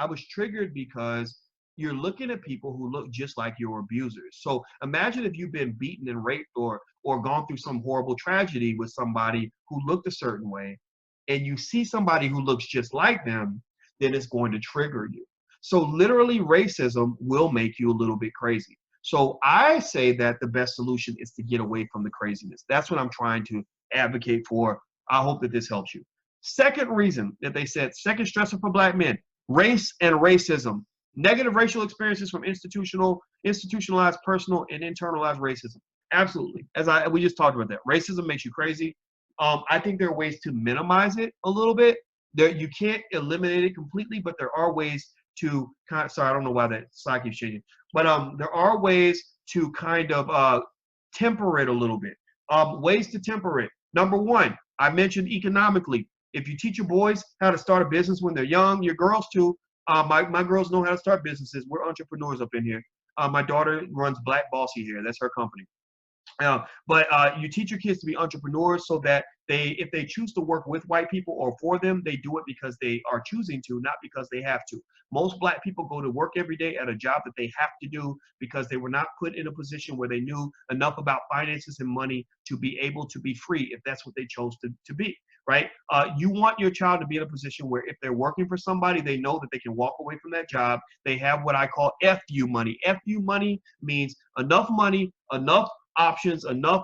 Because you're looking at people who look just like your abusers. So imagine if you've been beaten and raped or gone through some horrible tragedy with somebody who looked a certain way, and you see somebody who looks just like them, then it's going to trigger you. So literally racism will make you a little bit crazy. So I say that the best solution is to get away from the craziness. That's what I'm trying to advocate for. I hope that this helps you. Second reason that they said, second stressor for black men, race and racism. Negative racial experiences from institutionalized, personal, and internalized racism. Absolutely. We just talked about that. Racism makes you crazy. I think there are ways to minimize it a little bit. You can't eliminate it completely, but there are ways to kind of, sorry, I don't know why that slide keeps changing, but there are ways to kind of temper it a little bit. Ways to temper it. Number one, I mentioned economically. If you teach your boys how to start a business when they're young, your girls too. My girls know how to start businesses. We're entrepreneurs up in here. My daughter runs Black Bossy Hair. That's her company. But you teach your kids to be entrepreneurs so that if they choose to work with white people or for them, they do it because they are choosing to, not because they have to. Most Black people go to work every day at a job that they have to do because they were not put in a position where they knew enough about finances and money to be able to be free if that's what they chose to be, right? You want your child to be in a position where if they're working for somebody, they know that they can walk away from that job. They have what I call FU money. FU money means enough money, enough options, enough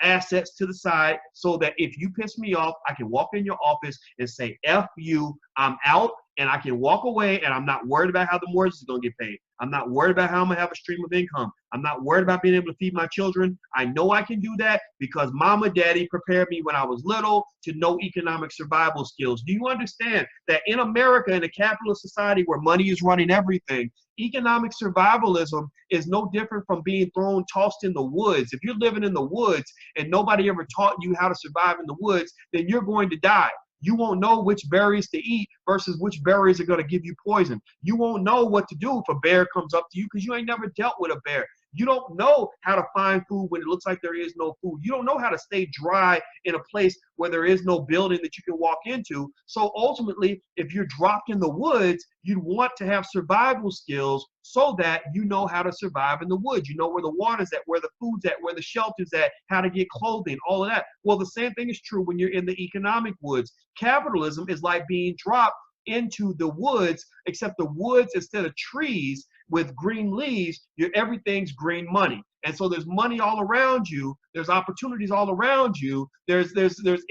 assets to the side so that if you piss me off, I can walk in your office and say, F you, I'm out, and I can walk away and I'm not worried about how the mortgage is going to get paid. I'm not worried about how I'm going to have a stream of income. I'm not worried about being able to feed my children. I know I can do that because mama, daddy prepared me when I was little to know economic survival skills. Do you understand that in America, in a capitalist society where money is running everything, economic survivalism is no different from being tossed in the woods. If you're living in the woods and nobody ever taught you how to survive in the woods, then you're going to die. You won't know which berries to eat versus which berries are going to give you poison. You won't know what to do if a bear comes up to you because you ain't never dealt with a bear. You don't know how to find food when it looks like there is no food. You don't know how to stay dry in a place where there is no building that you can walk into. So ultimately, if you're dropped in the woods, you'd want to have survival skills so that you know how to survive in the woods. You know where the water's at, where the food's at, where the shelter's at, how to get clothing, all of that. Well, the same thing is true when you're in the economic woods. Capitalism is like being dropped into the woods, except the woods, instead of trees with green leaves, everything's green money. And so there's money all around you. There's opportunities all around you. There's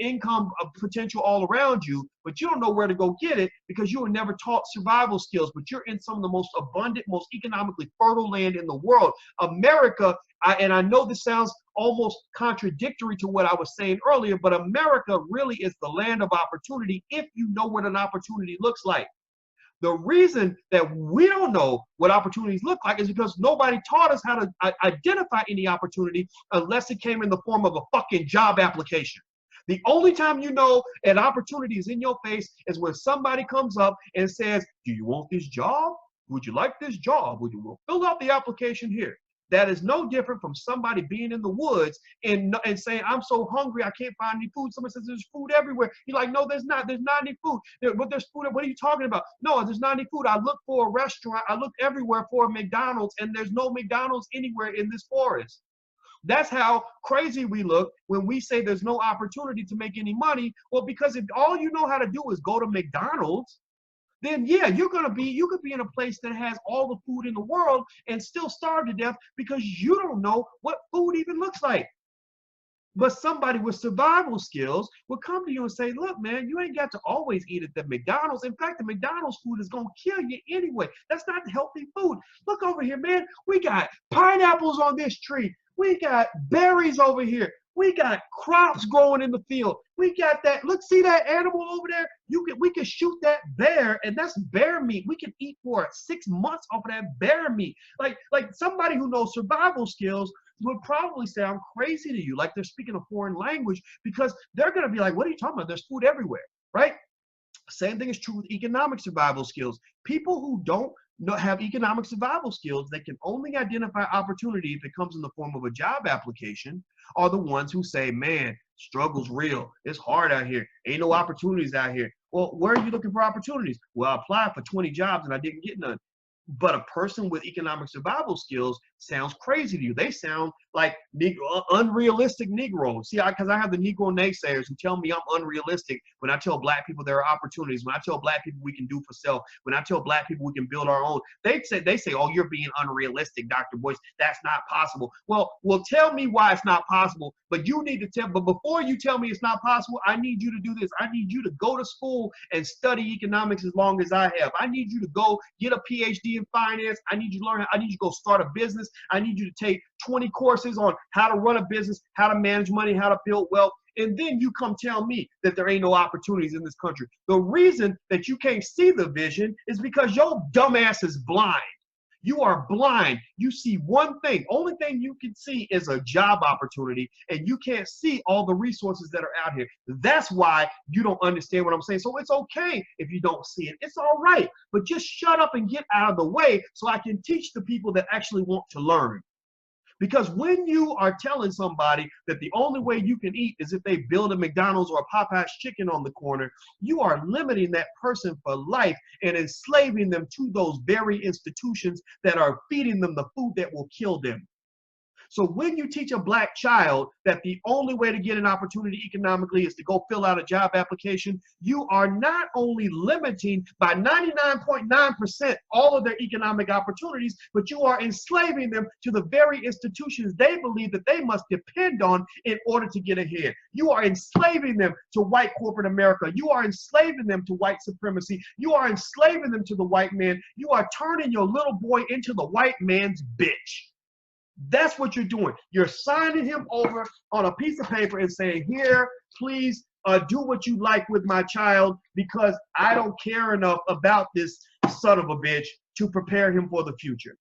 income potential all around you, but you don't know where to go get it because you were never taught survival skills. But you're in some of the most abundant, most economically fertile land in the world. America, and I know this sounds almost contradictory to what I was saying earlier, but America really is the land of opportunity if you know what an opportunity looks like. The reason that we don't know what opportunities look like is because nobody taught us how to identify any opportunity unless it came in the form of a fucking job application. The only time you know an opportunity is in your face is when somebody comes up and says, do you want this job? Would you like this job? Would you fill out the application here? That is no different from somebody being in the woods and saying, I'm so hungry, I can't find any food. Someone says there's food everywhere. You're like, no, there's not. There's not any food. But there's food. What are you talking about? No, there's not any food. I looked for a restaurant. I looked everywhere for a McDonald's, and there's no McDonald's anywhere in this forest. That's how crazy we look when we say there's no opportunity to make any money. Well, because if all you know how to do is go to McDonald's, then yeah, you could be in a place that has all the food in the world and still starve to death because you don't know what food even looks like. But somebody with survival skills will come to you and say, look, man, you ain't got to always eat at the McDonald's. In fact, the McDonald's food is going to kill you anyway. That's not healthy food. Look over here, man. We got pineapples on this tree. We got berries over here. We got crops growing in the field. We got that. Look, see that animal over there? We can shoot that bear, and that's bear meat. We can eat for 6 months off of that bear meat. Like somebody who knows survival skills would probably sound crazy to you, like they're speaking a foreign language, because they're going to be like, what are you talking about? There's food everywhere, right? Same thing is true with economic survival skills. People who don't have economic survival skills, they can only identify opportunity if it comes in the form of a job application, are the ones who say, man, struggle's real. It's hard out here. Ain't no opportunities out here. Well, where are you looking for opportunities? Well, I applied for 20 jobs and I didn't get none. But a person with economic survival skills sounds crazy to you. They sound like unrealistic Negroes. See, because I have the Negro naysayers who tell me I'm unrealistic when I tell black people there are opportunities, when I tell black people we can do for self, when I tell black people we can build our own. They say, oh, you're being unrealistic, Dr. Boyce. That's not possible. Well, tell me why it's not possible. But you need to tell. But before you tell me it's not possible, I need you to do this. I need you to go to school and study economics as long as I have. I need you to go get a PhD in finance. I need you to learn. I need you to go start a business. I need you to take 20 courses on how to run a business, how to manage money, how to build wealth. And then you come tell me that there ain't no opportunities in this country. The reason that you can't see the vision is because your dumb ass is blind. You are blind. You see one thing. Only thing you can see is a job opportunity, and you can't see all the resources that are out here. That's why you don't understand what I'm saying. So it's okay if you don't see it. It's all right. But just shut up and get out of the way so I can teach the people that actually want to learn. Because when you are telling somebody that the only way you can eat is if they build a McDonald's or a Popeye's chicken on the corner, you are limiting that person for life and enslaving them to those very institutions that are feeding them the food that will kill them. So when you teach a black child that the only way to get an opportunity economically is to go fill out a job application, you are not only limiting by 99.9% all of their economic opportunities, but you are enslaving them to the very institutions they believe that they must depend on in order to get ahead. You are enslaving them to white corporate America. You are enslaving them to white supremacy. You are enslaving them to the white man. You are turning your little boy into the white man's bitch. That's what you're doing. You're signing him over on a piece of paper and saying, here, please do what you like with my child because I don't care enough about this son of a bitch to prepare him for the future.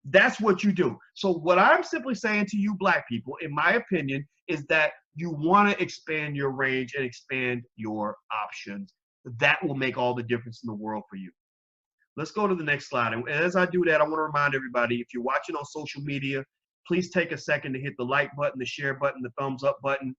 That's what you do. So what I'm simply saying to you black people, in my opinion, is that you want to expand your range and expand your options. That will make all the difference in the world for you. Let's go to the next slide. And as I do that, I want to remind everybody, if you're watching on social media, please take a second to hit the like button, the share button, the thumbs up button.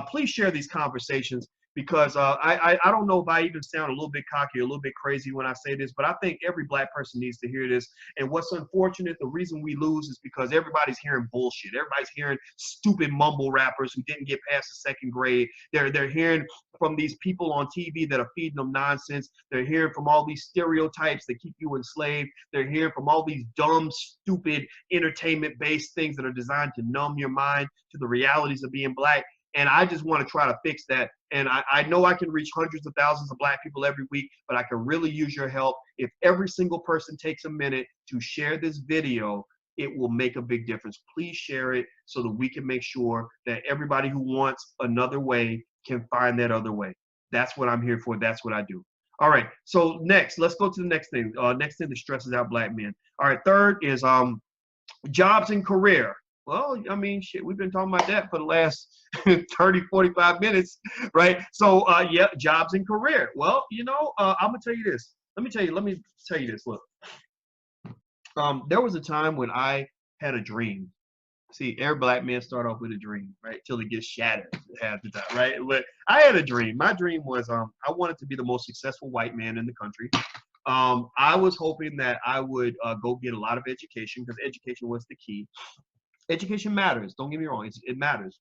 Please share these conversations because I don't know if I even sound a little bit cocky, a little bit crazy when I say this, but I think every black person needs to hear this. And what's unfortunate, the reason we lose is because everybody's hearing bullshit. Everybody's hearing stupid mumble rappers who didn't get past the second grade. They're hearing from these people on TV that are feeding them nonsense. They're hearing from all these stereotypes that keep you enslaved. They're hearing from all these dumb, stupid, entertainment-based things that are designed to numb your mind to the realities of being black. And I just want to try to fix that. And I know I can reach hundreds of thousands of black people every week, but I can really use your help. If every single person takes a minute to share this video, it will make a big difference. Please share it so that we can make sure that everybody who wants another way can find that other way. That's what I'm here for. That's what I do. All right. So next, let's go to the next thing. Next thing that stresses out black men. All right. Third is jobs and career. Well, I mean, shit, we've been talking about that for the last 30, 45 minutes, right? So, yeah, jobs and career. Well, you know, I'm going to tell you this. Let me tell you this. Look, there was a time when I had a dream. See, every black man start off with a dream, right? Till it gets shattered half the time, right? But I had a dream. My dream was I wanted to be the most successful white man in the country. I was hoping that I would go get a lot of education because education was the key. Education matters. Don't get me wrong. It matters.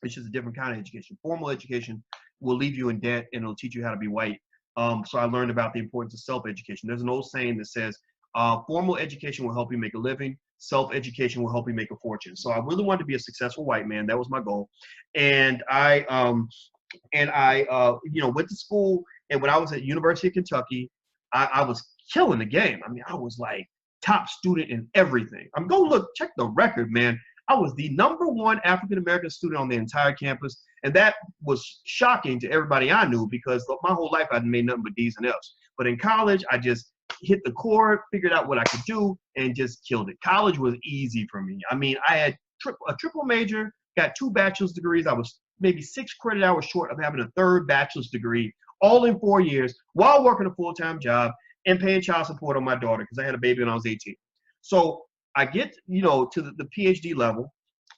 It's just a different kind of education. Formal education will leave you in debt and it'll teach you how to be white. So I learned about the importance of self-education. There's an old saying that says, formal education will help you make a living. Self-education will help you make a fortune. So I really wanted to be a successful white man. That was my goal. And I you know, went to school. And when I was at University of Kentucky, I was killing the game. I mean, I was like, top student in everything. Go look, check the record, man. I was the #1 African-American student on the entire campus. And that was shocking to everybody I knew because my whole life I'd made nothing but D's and F's. But in college, I just hit the core, figured out what I could do, and just killed it. College was easy for me. I mean, I had a triple major, got 2 bachelor's degrees. I was maybe 6 credit hours short of having a 3rd bachelor's degree, all in 4 years, while working a full-time job and paying child support on my daughter because I had a baby when I was 18. So I get, you know, to the PhD level,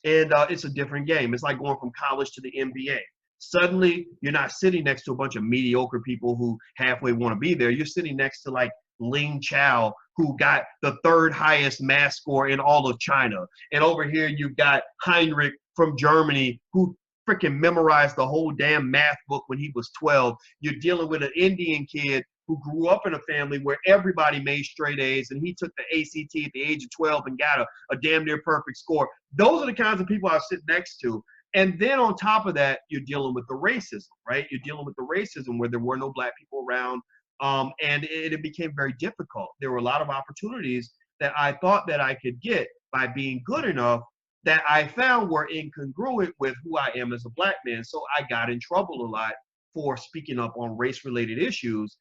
and it's a different game. It's like going from college to the MBA. Suddenly, you're not sitting next to a bunch of mediocre people who halfway want to be there. You're sitting next to like Ling Chow, who got the 3rd highest math score in all of China. And over here, you've got Heinrich from Germany, who freaking memorized the whole damn math book when he was 12. You're dealing with an Indian kid who grew up in a family where everybody made straight A's, and he took the ACT at the age of 12 and got a damn near perfect score. Those are the kinds of people I sit next to. And then on top of that, you're dealing with the racism, right? You're dealing with the racism where there were no black people around, and it became very difficult. There were a lot of opportunities that I thought that I could get by being good enough, that I found were incongruent with who I am as a black man. So I got in trouble a lot for speaking up on race-related issues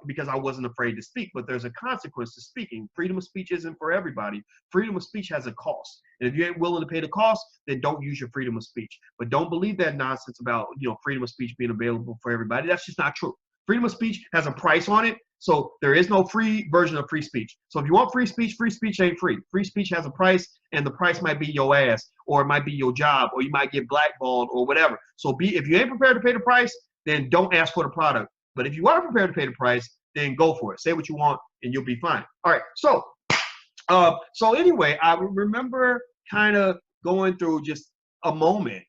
because I wasn't afraid to speak. But there's a consequence to speaking. Freedom of speech isn't for everybody. Freedom of speech has a cost. And if you ain't willing to pay the cost, then don't use your freedom of speech. But don't believe that nonsense about, freedom of speech being available for everybody. That's just not true. Freedom of speech has a price on it. So there is no free version of free speech. So if you want free speech ain't free. Free speech has a price, and the price might be your ass, or it might be your job, or you might get blackballed, or whatever. So if you ain't prepared to pay the price, then don't ask for the product. But if you are prepared to pay the price, then go for it. Say what you want, and you'll be fine. All right. So anyway, I remember kind of going through just a moment,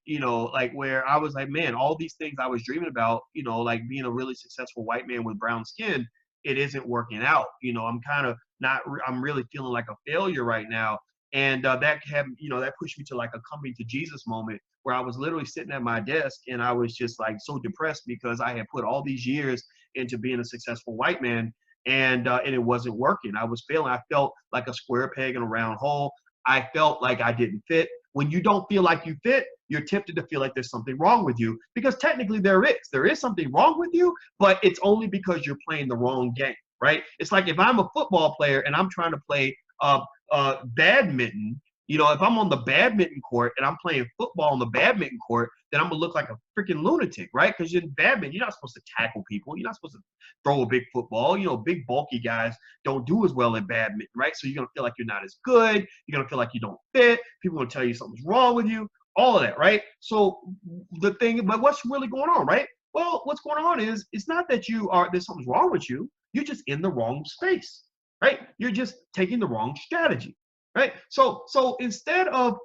like where I was like, man, all these things I was dreaming about, like being a really successful white man with brown skin, it isn't working out. I'm kind of not, I'm really feeling like a failure right now. And that pushed me to like a coming to Jesus moment where I was literally sitting at my desk and I was just like so depressed because I had put all these years into being a successful white man, and it wasn't working. I was failing. I felt like a square peg in a round hole. I felt like I didn't fit. When you don't feel like you fit, you're tempted to feel like there's something wrong with you, because technically there is something wrong with you, but it's only because you're playing the wrong game, right? It's like if I'm a football player and I'm trying to play badminton, if I'm on the badminton court and I'm playing football on the badminton court, then I'm gonna look like a freaking lunatic, right? Because in badminton, you're not supposed to tackle people. You're not supposed to throw a big football. Big bulky guys don't do as well in badminton, right? So you're gonna feel like you're not as good. You're gonna feel like you don't fit. People are gonna tell you something's wrong with you. All of that, right? So but what's really going on, right? Well, what's going on is it's not that there's something's wrong with you. You're just in the wrong space, right? You're just taking the wrong strategy, right? So instead of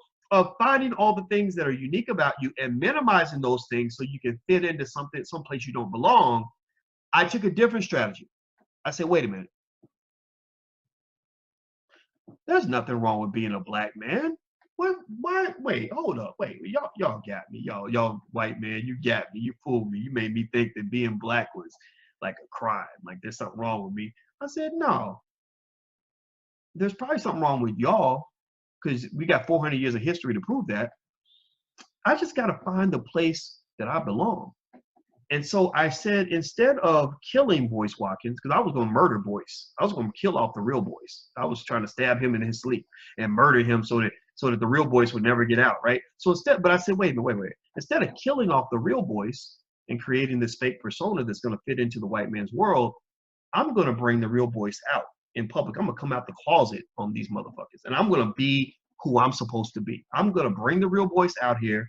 finding all the things that are unique about you and minimizing those things so you can fit into someplace you don't belong, I took a different strategy. I said, wait a minute. There's nothing wrong with being a black man. What? Why? Wait, hold up. Wait, y'all got me. Y'all white man, you got me. You fooled me. You made me think that being black was like a crime. Like there's something wrong with me. I said, no. There's probably something wrong with y'all, because we got 400 years of history to prove that. I just got to find the place that I belong. And so I said, instead of killing Boyce Watkins, because I was going to murder Boyce, I was going to kill off the real Boyce. I was trying to stab him in his sleep and murder him so that the real Boyce would never get out, right? But I said, wait. Instead of killing off the real Boyce and creating this fake persona that's going to fit into the white man's world, I'm going to bring the real Boyce out in public. I'm going to come out the closet on these motherfuckers, and I'm going to be who I'm supposed to be. I'm going to bring the real Boyce out here,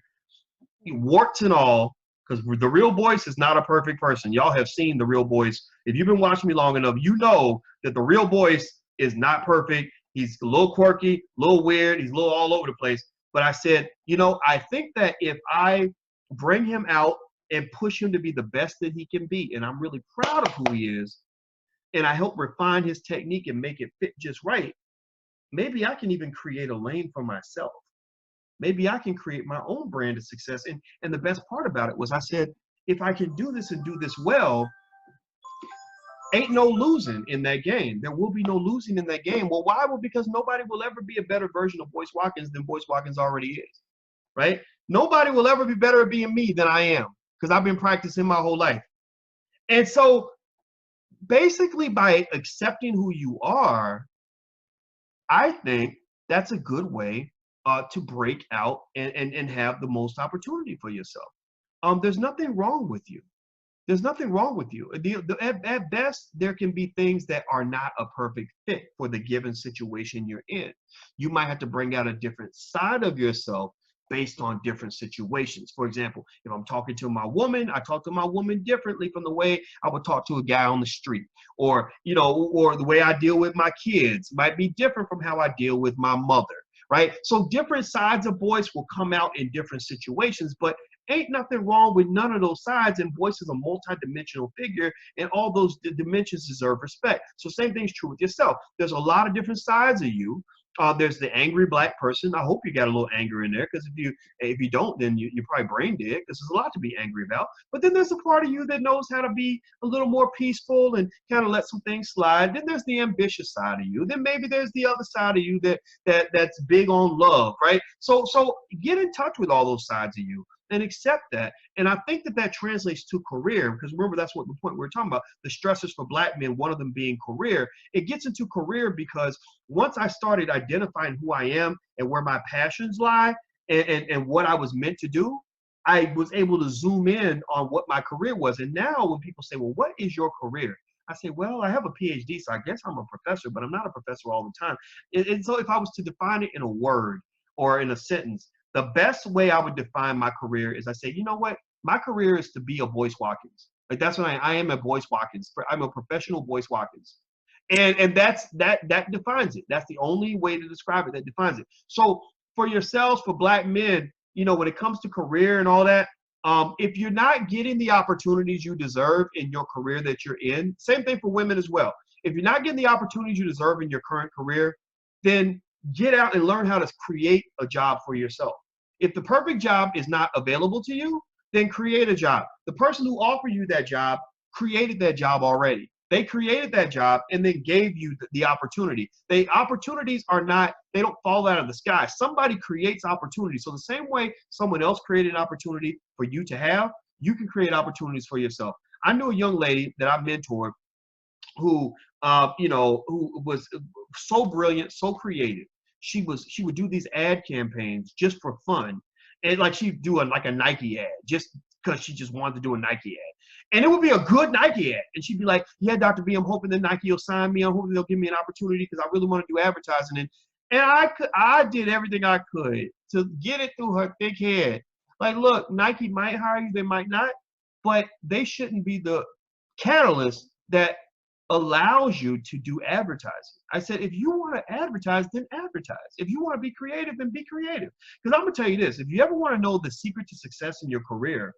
warts and all, because the real Boyce is not a perfect person. Y'all have seen the real Boyce. If you've been watching me long enough, you know that the real Boyce is not perfect. He's a little quirky, a little weird. He's a little all over the place. But I said, I think that if I bring him out and push him to be the best that he can be, and I'm really proud of who he is, and I help refine his technique and make it fit just right, maybe I can even create a lane for myself. Maybe I can create my own brand of success. And the best part about it was I said, if I can do this and do this well, ain't no losing in that game. There will be no losing in that game. Well, why? Well, because nobody will ever be a better version of Boyce Watkins than Boyce Watkins already is, right? Nobody will ever be better at being me than I am, because I've been practicing my whole life. And so basically by accepting who you are, I think that's a good way to break out and have the most opportunity for yourself. There's nothing wrong with you. There's nothing wrong with you. At best, there can be things that are not a perfect fit for the given situation you're in. You might have to bring out a different side of yourself based on different situations. For example, if I'm talking to my woman, I talk to my woman differently from the way I would talk to a guy on the street. Or the way I deal with my kids might be different from how I deal with my mother, right? So different sides of Boyce will come out in different situations, but ain't nothing wrong with none of those sides. And Boyce is a multi-dimensional figure, and all those dimensions deserve respect. So same thing's true with yourself. There's a lot of different sides of you. There's the angry black person. I hope you got a little anger in there, because if you don't, then you're probably brain dead, because there's a lot to be angry about. But then there's a part of you that knows how to be a little more peaceful and kind of let some things slide. Then there's the ambitious side of you. Then maybe there's the other side of you that's big on love, right? So get in touch with all those sides of you and accept that. And I think that translates to career, because remember, that's what the point we we're talking about, the stressors for black men, one of them being career. It gets into career because once I started identifying who I am and where my passions lie, and what I was meant to do, I was able to zoom in on what my career was. And now when people say, well, what is your career? I say, well, I have a PhD, so I guess I'm a professor, but I'm not a professor all the time. And so if I was to define it in a word or in a sentence, the best way I would define my career is I say, you know what? My career is to be a Boyce Watkins. Like, that's what I am, a Boyce Watkins. I'm a professional Boyce Watkins. And that defines it. That's the only way to describe it. That defines it. So for yourselves, for black men, when it comes to career and all that, if you're not getting the opportunities you deserve in your career that you're in, same thing for women as well. If you're not getting the opportunities you deserve in your current career, then get out and learn how to create a job for yourself. If the perfect job is not available to you, then create a job. The person who offered you that job created that job already. They created that job and then gave you the opportunity. Opportunities they don't fall out of the sky. Somebody creates opportunities. So the same way someone else created an opportunity for you to have, you can create opportunities for yourself. I knew a young lady that I mentored who was so brilliant, so creative. She would do these ad campaigns just for fun. And like, she'd do like a Nike ad just because she just wanted to do a Nike ad. And it would be a good Nike ad. And she'd be like, yeah, Dr. B, I'm hoping that Nike will sign me. I'm hoping they'll give me an opportunity because I really want to do advertising. And I did everything I could to get it through her thick head. Like, look, Nike might hire you, they might not, but they shouldn't be the catalyst that allows you to do advertising. I said, if you want to advertise, then advertise. If you want to be creative, then be creative. Because I'm going to tell you this, if you ever want to know the secret to success in your career,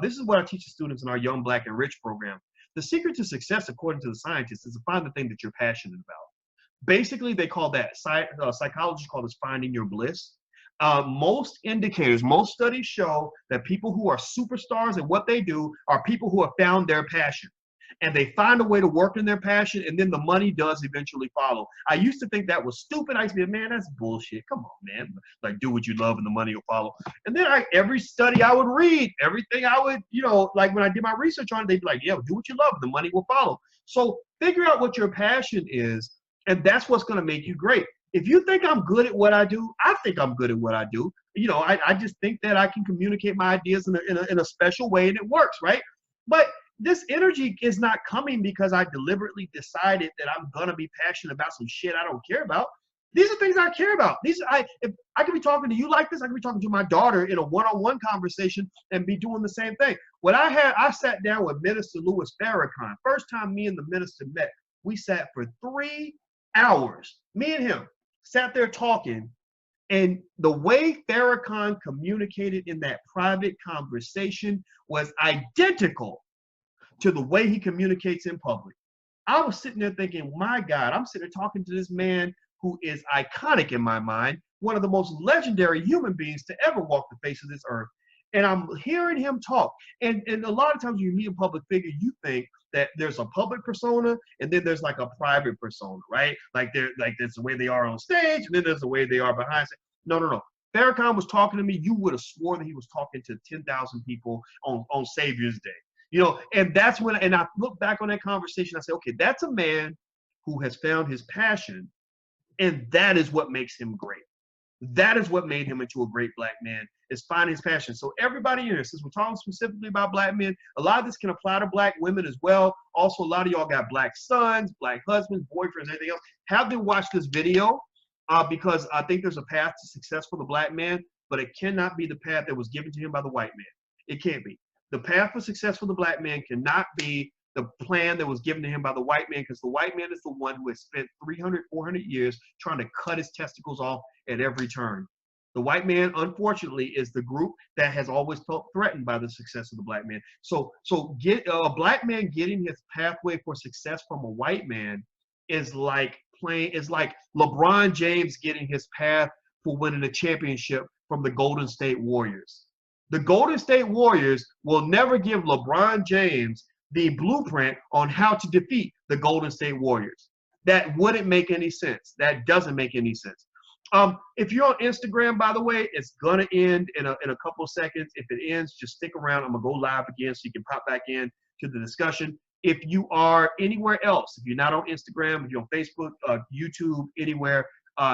this is what I teach the students in our Young, Black, and Rich program. The secret to success, according to the scientists, is to find the thing that you're passionate about. Basically, they call that, psychologists call this finding your bliss. Most indicators, most studies show that people who are superstars at what they do are people who have found their passion. And they find a way to work in their passion, and then the money does eventually follow. I used to think that was stupid. I used to be, man, that's bullshit. Come on, man. Like, do what you love and the money will follow. And then every study I would read, everything I would, like when I did my research on it, they'd be like, yeah, do what you love, the money will follow. So figure out what your passion is, and that's what's going to make you great. If you think I'm good at what I do, I think I'm good at what I do. I just think that I can communicate my ideas in a special way, and it works, right? But this energy is not coming because I deliberately decided that I'm gonna be passionate about some shit I don't care about. These are things I care about. If I could be talking to you like this, I could be talking to my daughter in a one-on-one conversation and be doing the same thing. I sat down with Minister Louis Farrakhan. First time me and the minister met, we sat for 3 hours. Me and him sat there talking, and the way Farrakhan communicated in that private conversation was identical to the way he communicates in public. I was sitting there thinking, my God, I'm sitting there talking to this man who is iconic in my mind, one of the most legendary human beings to ever walk the face of this earth. And I'm hearing him talk. And a lot of times when you meet a public figure, you think that there's a public persona and then there's like a private persona, right? Like there's the way they are on stage, and then there's the way they are behind stage. No. Farrakhan was talking to me. You would have sworn that he was talking to 10,000 people on Savior's Day. And that's when, and I look back on that conversation, I say, okay, that's a man who has found his passion, and that is what makes him great. That is what made him into a great black man, is finding his passion. So everybody here, since we're talking specifically about black men, a lot of this can apply to black women as well. Also, a lot of y'all got black sons, black husbands, boyfriends, anything else. Have them watch this video because I think there's a path to success for the black man, but it cannot be the path that was given to him by the white man. It can't be. The path for success for the black man cannot be the plan that was given to him by the white man, because the white man is the one who has spent 300, 400 years trying to cut his testicles off at every turn. The white man, unfortunately, is the group that has always felt threatened by the success of the black man. So get a black man getting his pathway for success from a white man is like playing. It's like LeBron James getting his path for winning a championship from the Golden State Warriors. The Golden State Warriors will never give LeBron James the blueprint on how to defeat the Golden State Warriors. That wouldn't make any sense. That doesn't make any sense. If you're on Instagram, by the way, it's gonna end in a couple of seconds. If it ends, just stick around. I'm gonna go live again so you can pop back in to the discussion. If you are anywhere else, if you're not on Instagram, if you're on Facebook, YouTube, anywhere,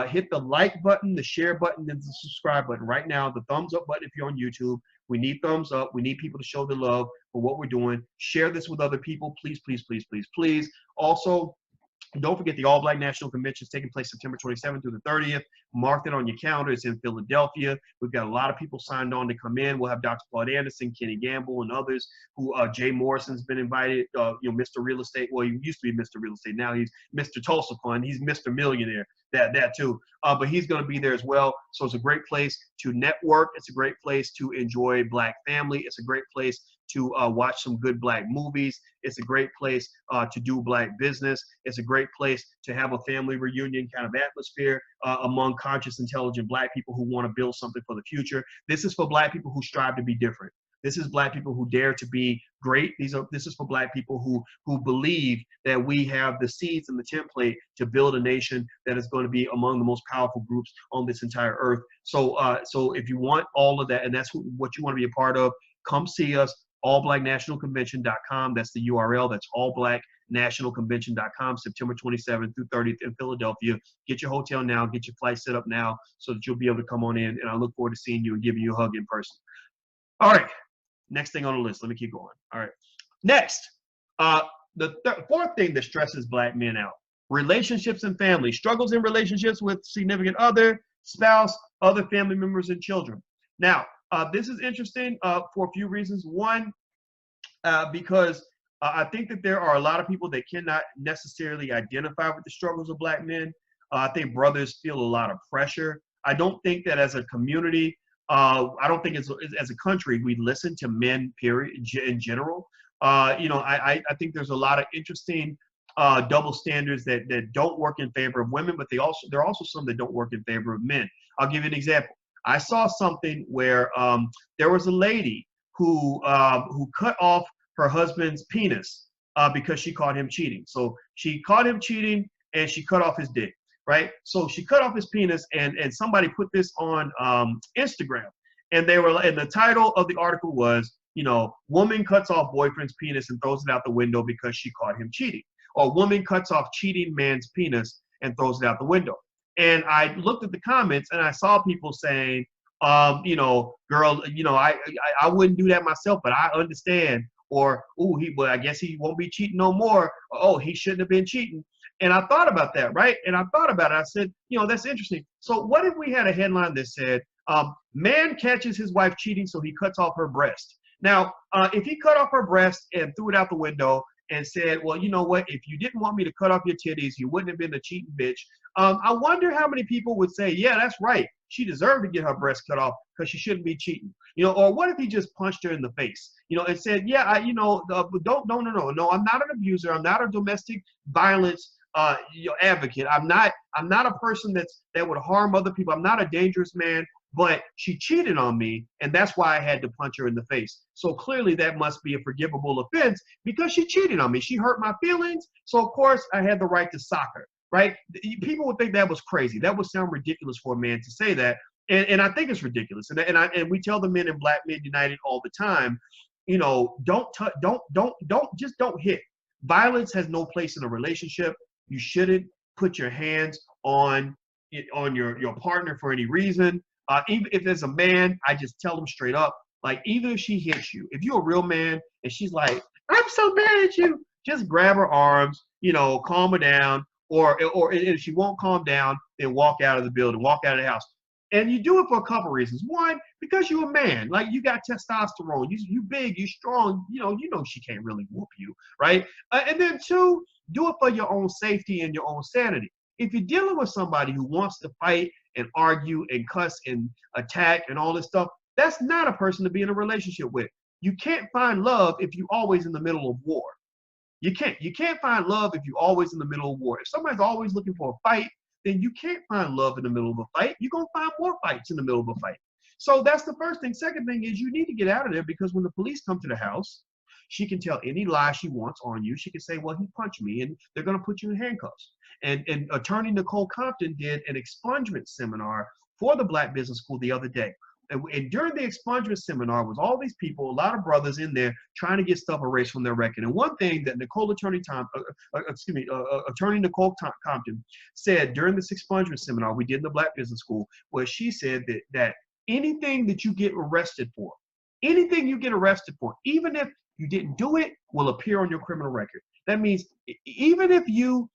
hit the like button, the share button, and the subscribe button right now. The thumbs up button if you're on YouTube. We need thumbs up. We need people to show the love for what we're doing. Share this with other people, please, please, please, please, please. Also, don't forget the All Black National Convention is taking place September 27th through the 30th. Mark it on your calendar. It's in Philadelphia. We've got a lot of people signed on to come in. We'll have Dr. Claude Anderson, Kenny Gamble, and others. Who Jay Morrison's been invited. Mr. Real Estate. Well, he used to be Mr. Real Estate. Now he's Mr. Tulsa Fund. He's Mr. Millionaire. That too. But he's going to be there as well. So it's a great place to network. It's a great place to enjoy Black family. It's a great place to watch some good Black movies. It's a great place to do Black business. It's a great place to have a family reunion kind of atmosphere among conscious, intelligent Black people who want to build something for the future. This is for Black people who strive to be different. This is Black people who dare to be great. This is for Black people who believe that we have the seeds and the template to build a nation that is going to be among the most powerful groups on this entire earth. So if you want all of that, and that's what you want to be a part of, come see us. allblacknationalconvention.com. That's the URL. That's allblacknationalconvention.com, September 27th through 30th in Philadelphia. Get your hotel now, get your flight set up now so that you'll be able to come on in. And I look forward to seeing you and giving you a hug in person. All right. Next thing on the list. Let me keep going. All right. Next, the fourth thing that stresses Black men out: relationships and family. Struggles in relationships with significant other, spouse, other family members, and children. Now, this is interesting for a few reasons. One, because I think that there are a lot of people that cannot necessarily identify with the struggles of Black men. I think brothers feel a lot of pressure. I don't think that as a community, I don't think as a country, we listen to men, period, in general. I think there's a lot of interesting double standards that don't work in favor of women, but there are also some that don't work in favor of men. I'll give you an example. I saw something where there was a lady who cut off her husband's penis because she caught him cheating. So she caught him cheating and she cut off his dick, right? So she cut off his penis, and somebody put this on Instagram, and the title of the article was, woman cuts off boyfriend's penis and throws it out the window because she caught him cheating, or woman cuts off cheating man's penis and throws it out the window. And I looked at the comments and I saw people saying, girl, I wouldn't do that myself, but I understand. Or, well, I guess he won't be cheating no more. Oh, he shouldn't have been cheating. And I thought about that, right? And I thought about it. I said, that's interesting. So what if we had a headline that said, man catches his wife cheating, so he cuts off her breast. Now, if he cut off her breast and threw it out the window and said, well, you know what, if you didn't want me to cut off your titties, you wouldn't have been a cheating bitch. I wonder how many people would say, yeah, that's right. She deserved to get her breast cut off because she shouldn't be cheating. Or what if he just punched her in the face, and said, yeah, no, I'm not an abuser. I'm not a domestic violence advocate. I'm not a person that would harm other people. I'm not a dangerous man, but she cheated on me, and that's why I had to punch her in the face. So clearly that must be a forgivable offense because she cheated on me. She hurt my feelings, so of course I had the right to sock her, right? People would think that was crazy. That would sound ridiculous for a man to say that, and I think it's ridiculous. And we tell the men in Black Men United all the time, don't hit. Violence has no place in a relationship. You shouldn't put your hands on your partner for any reason. Even if there's a man, I just tell them straight up, like, even if she hits you, if you're a real man and she's like, I'm so mad at you, just grab her arms, calm her down, or if she won't calm down, then walk out of the building, walk out of the house. And you do it for a couple reasons. One, because you're a man, like, you got testosterone, you big, you strong, she can't really whoop you, right? And then two, do it for your own safety and your own sanity. If you're dealing with somebody who wants to fight and argue and cuss and attack and all this stuff, that's not a person to be in a relationship with. You can't find love if you're always in the middle of war. You can't find love if you're always in the middle of war. If somebody's always looking for a fight, then you can't find love in the middle of a fight. You're going to find more fights in the middle of a fight. So that's the first thing. Second thing is you need to get out of there, because when the police come to the house, she can tell any lie she wants on you. She can say, well, he punched me, and they're going to put you in handcuffs. And attorney Nicole Compton did an expungement seminar for the Black Business School the other day. And during the expungement seminar was all these people, a lot of brothers in there trying to get stuff erased from their record. And one thing that attorney Nicole Compton said during this expungement seminar we did in the Black Business School was she said that anything that you get arrested for, even if you didn't do it, will appear on your criminal record. That means even if you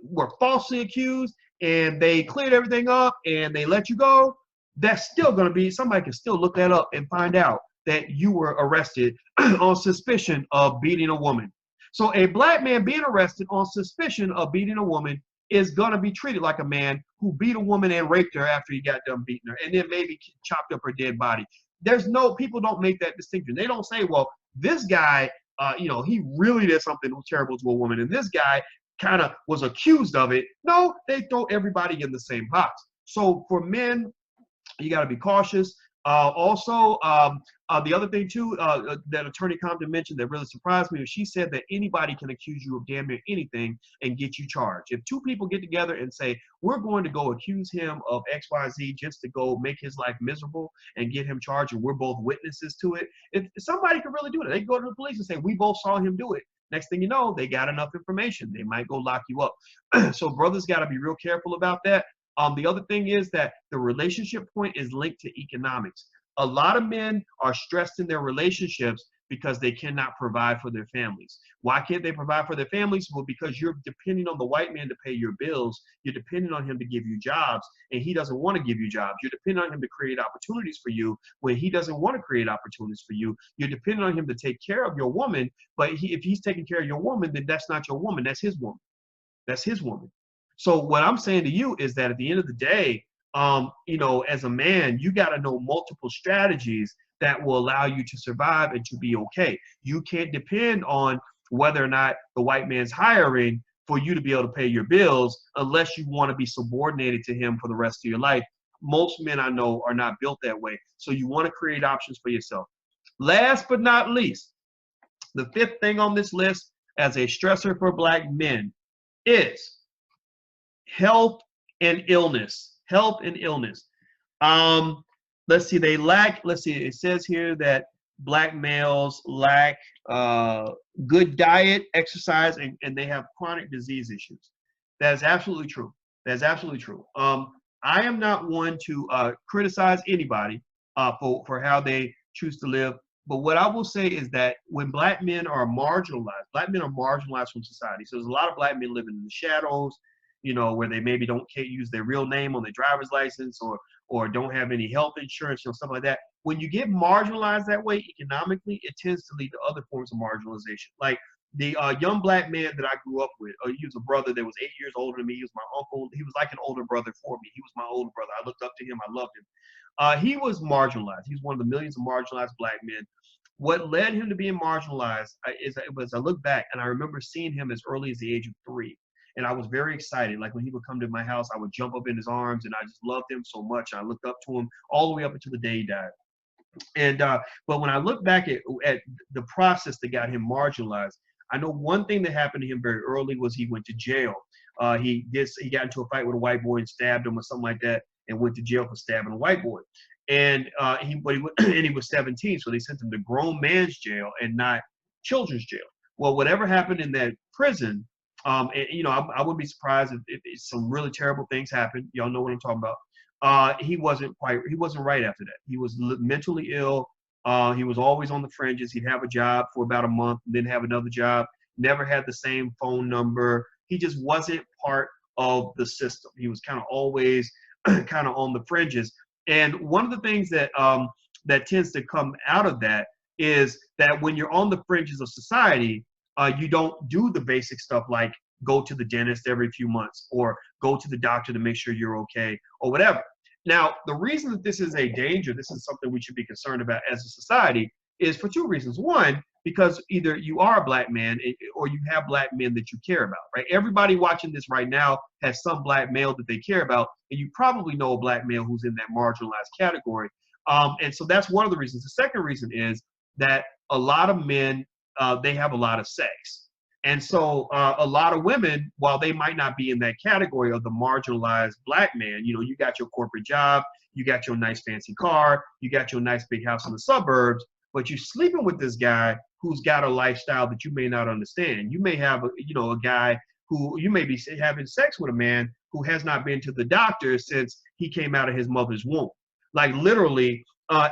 were falsely accused and they cleared everything up and they let you go, that's still going to be, somebody can still look that up and find out that you were arrested on suspicion of beating a woman. So a Black man being arrested on suspicion of beating a woman is going to be treated like a man who beat a woman and raped her after he got done beating her and then maybe chopped up her dead body. People don't make that distinction. They don't say, well, this guy, he really did something terrible to a woman, and this guy kind of was accused of it. No, they throw everybody in the same box. So for men, you got to be cautious. The other thing too that attorney Compton mentioned that really surprised me is she said that anybody can accuse you of damn near anything and get you charged. If two people get together and say, we're going to go accuse him of XYZ just to go make his life miserable and get him charged, and we're both witnesses to it, if somebody could really do it. They go to the police and say, we both saw him do it. Next thing you know, they got enough information. They might go lock you up. So brothers got to be real careful about that. The other thing is that the relationship point is linked to economics. A lot of men are stressed in their relationships because they cannot provide for their families. Why can't they provide for their families? Well, because you're depending on the white man to pay your bills. You're depending on him to give you jobs, and he doesn't want to give you jobs. You're depending on him to create opportunities for you when he doesn't want to create opportunities for you. You're depending on him to take care of your woman, but if he's taking care of your woman, then that's not your woman. That's his woman. That's his woman. So what I'm saying to you is that at the end of the day, as a man, you got to know multiple strategies that will allow you to survive and to be okay. You can't depend on whether or not the white man's hiring for you to be able to pay your bills unless you want to be subordinated to him for the rest of your life. Most men I know are not built that way. So you want to create options for yourself. Last but not least, the fifth thing on this list as a stressor for Black men is health and illness. Let's see, it says here that Black males lack good diet, exercise, and they have chronic disease issues. That is absolutely true. I am not one to criticize anybody for how they choose to live. But what I will say is that when Black men are marginalized from society. So there's a lot of Black men living in the shadows, where they maybe can't use their real name on their driver's license or don't have any health insurance, stuff like that. When you get marginalized that way economically, it tends to lead to other forms of marginalization. Like the young Black man that I grew up with, he was a brother that was 8 years older than me. He was my uncle. He was like an older brother for me. He was my older brother. I looked up to him. I loved him. He was marginalized. He's one of the millions of marginalized Black men. What led him to being marginalized was I look back and I remember seeing him as early as the age of 3. And I was very excited. Like when he would come to my house, I would jump up in his arms, and I just loved him so much. I looked up to him all the way up until the day he died. And but when I look back at the process that got him marginalized, I know one thing that happened to him very early was he went to jail. He got into a fight with a white boy and stabbed him or something like that, and went to jail for stabbing a white boy. And he was 17, so they sent him to grown man's jail and not children's jail. Well, whatever happened in that prison. I wouldn't be surprised if some really terrible things happened. Y'all know what I'm talking about. He wasn't right after that. He was mentally ill. He was always on the fringes. He'd have a job for about a month, and then have another job. Never had the same phone number. He just wasn't part of the system. He was kind of always kind of on the fringes. And one of the things that tends to come out of that is that when you're on the fringes of society, you don't do the basic stuff like go to the dentist every few months or go to the doctor to make sure you're okay or whatever. Now, the reason that this is a danger, this is something we should be concerned about as a society, is for two reasons. One, because either you are a black man or you have black men that you care about, right? Everybody watching this right now has some black male that they care about, and you probably know a black male who's in that marginalized category. And so that's one of the reasons. The second reason is that a lot of men, they have a lot of sex. And so a lot of women, while they might not be in that category of the marginalized black man, you know, you got your corporate job, you got your nice fancy car, you got your nice big house in the suburbs, but you're sleeping with this guy who's got a lifestyle that you may not understand. You may have, a guy who you may be having sex with a man who has not been to the doctor since he came out of his mother's womb. Like literally,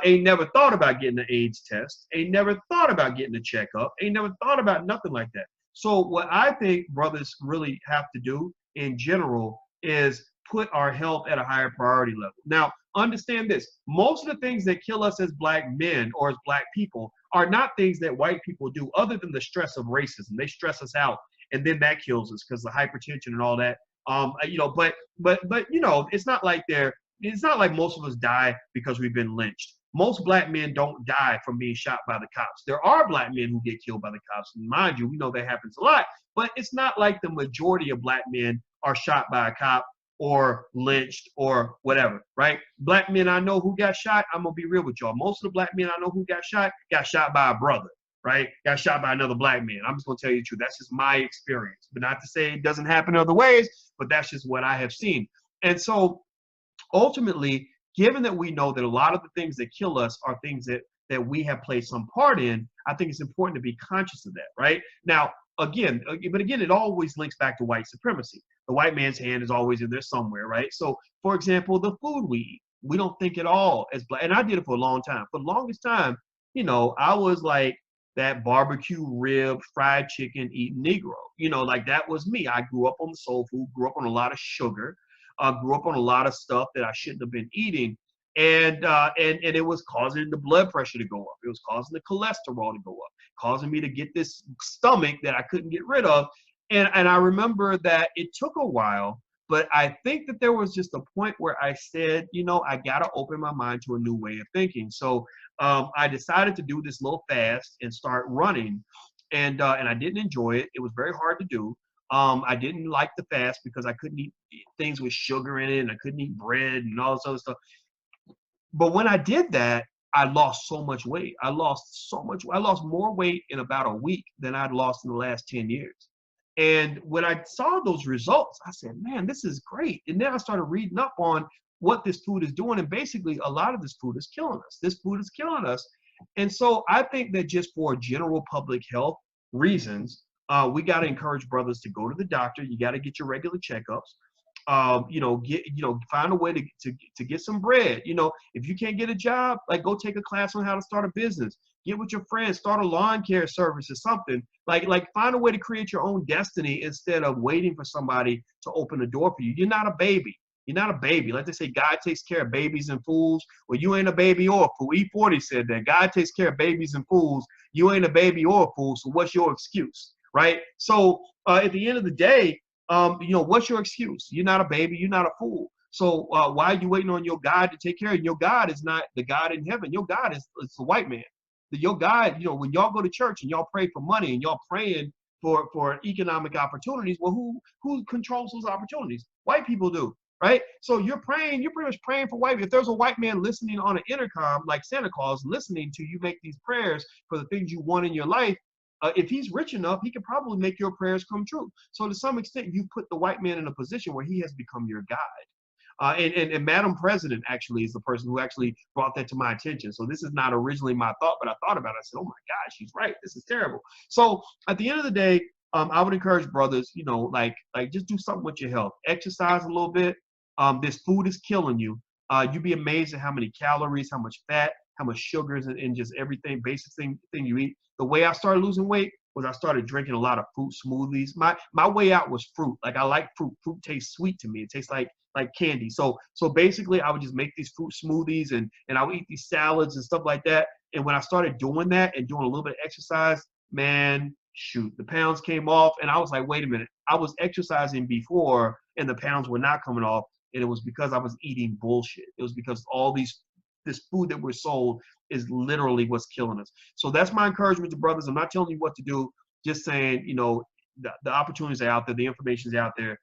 ain't never thought about getting an AIDS test, ain't never thought about getting a checkup, ain't never thought about nothing like that. So what I think brothers really have to do in general is put our health at a higher priority level. Now, understand this. Most of the things that kill us as black men or as black people are not things that white people do other than the stress of racism. They stress us out, and then that kills us because the hypertension and all that. But it's not like it's not like most of us die because we've been lynched. Most black men don't die from being shot by the cops. There are black men who get killed by the cops. And mind you, we know that happens a lot, but it's not like the majority of black men are shot by a cop or lynched or whatever, right? Black men I know who got shot, I'm gonna be real with y'all. Most of the black men I know who got shot by a brother, right? Got shot by another black man. I'm just gonna tell you the truth. That's just my experience. But not to say it doesn't happen other ways, but that's just what I have seen. And so ultimately, given that we know that a lot of the things that kill us are things that we have played some part in, I think it's important to be conscious of that, right? Now, again, it always links back to white supremacy. The white man's hand is always in there somewhere, right? So, for example, the food we eat, we don't think at all as black, and I did it for a long time. For the longest time, I was like that barbecue rib, fried chicken eating Negro. Like that was me. I grew up on the soul food, grew up on a lot of sugar, grew up on a lot of stuff that I shouldn't have been eating. And it was causing the blood pressure to go up. It was causing the cholesterol to go up, causing me to get this stomach that I couldn't get rid of. And I remember that it took a while, but I think that there was just a point where I said, I got to open my mind to a new way of thinking. So I decided to do this little fast and start running. And I didn't enjoy it. It was very hard to do. I didn't like the fast because I couldn't eat things with sugar in it, and I couldn't eat bread and all this other stuff. But when I did that, I lost so much weight. I lost more weight in about a week than I'd lost in the last 10 years. And when I saw those results, I said, man, this is great. And then I started reading up on what this food is doing. And basically, a lot of this food is killing us. This food is killing us. And so I think that just for general public health reasons, we got to encourage brothers to go to the doctor. You got to get your regular checkups. Find a way to get some bread. If you can't get a job, like go take a class on how to start a business. Get with your friends, start a lawn care service or something. Like find a way to create your own destiny instead of waiting for somebody to open the door for you. You're not a baby. You're not a baby. Like they say, God takes care of babies and fools. Well, you ain't a baby or a fool. E40 said that. God takes care of babies and fools. You ain't a baby or a fool. So what's your excuse, right? So at the end of the day, what's your excuse? You're not a baby. You're not a fool. So why are you waiting on your God to take care of you? Your God is not the God in heaven. Your God is the white man. Your God, when y'all go to church and y'all pray for money and y'all praying for economic opportunities, well, who controls those opportunities? White people do, right? So you're pretty much praying for white people. If there's a white man listening on an intercom like Santa Claus, listening to you make these prayers for the things you want in your life, if he's rich enough, he can probably make your prayers come true. So to some extent, you put the white man in a position where he has become your God. And Madam President actually is the person who actually brought that to my attention. So this is not originally my thought, but I thought about it. I said, oh my gosh, she's right. This is terrible. So at the end of the day, I would encourage brothers, like just do something with your health. Exercise a little bit. This food is killing you. You'd be amazed at how many calories, how much fat, how much sugars, and just everything, basic thing you eat. The way I started losing weight was I started drinking a lot of fruit smoothies. My way out was fruit. Like I like fruit. Fruit tastes sweet to me. It tastes like candy. So basically I would just make these fruit smoothies and I would eat these salads and stuff like that. And when I started doing that and doing a little bit of exercise, man, shoot, the pounds came off. And I was like, wait a minute, I was exercising before and the pounds were not coming off. And it was because I was eating bullshit. It was because all this food that we're sold is literally what's killing us. So that's my encouragement to brothers. I'm not telling you what to do, just saying, you know, the opportunities are out there, the information is out there.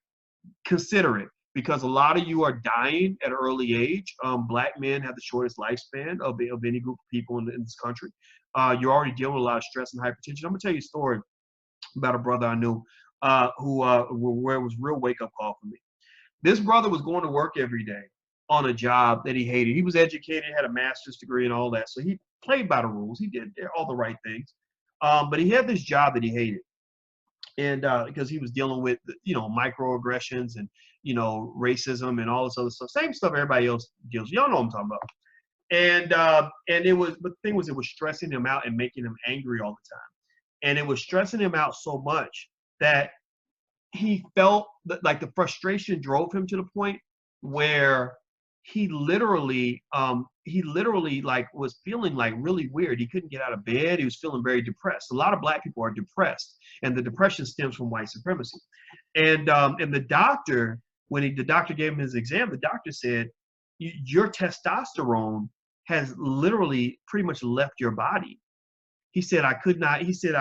Consider it, because a lot of you are dying at an early age. Black men have the shortest lifespan of any group of people in this country. You're already dealing with a lot of stress and hypertension. I'm gonna tell you a story about a brother I knew where it was a real wake up call for me. This brother was going to work every day on a job that he hated. He was educated, had a master's degree and all that, so he played by the rules. He did all the right things, but he had this job that he hated. And because he was dealing with, you know, microaggressions and, you know, racism and all this other stuff, same stuff everybody else deals with. Y'all know what I'm talking about. And it was, but the thing was, it was stressing him out and making him angry all the time. And it was stressing him out so much that he felt that, like, the frustration drove him to the point where he literally like was feeling like really weird. He couldn't get out of bed. He was feeling very depressed. A lot of black people are depressed, and the depression stems from white supremacy. And the doctor, when the doctor gave him his exam, the doctor said, your testosterone has literally pretty much left your body. He said, I could not, he said,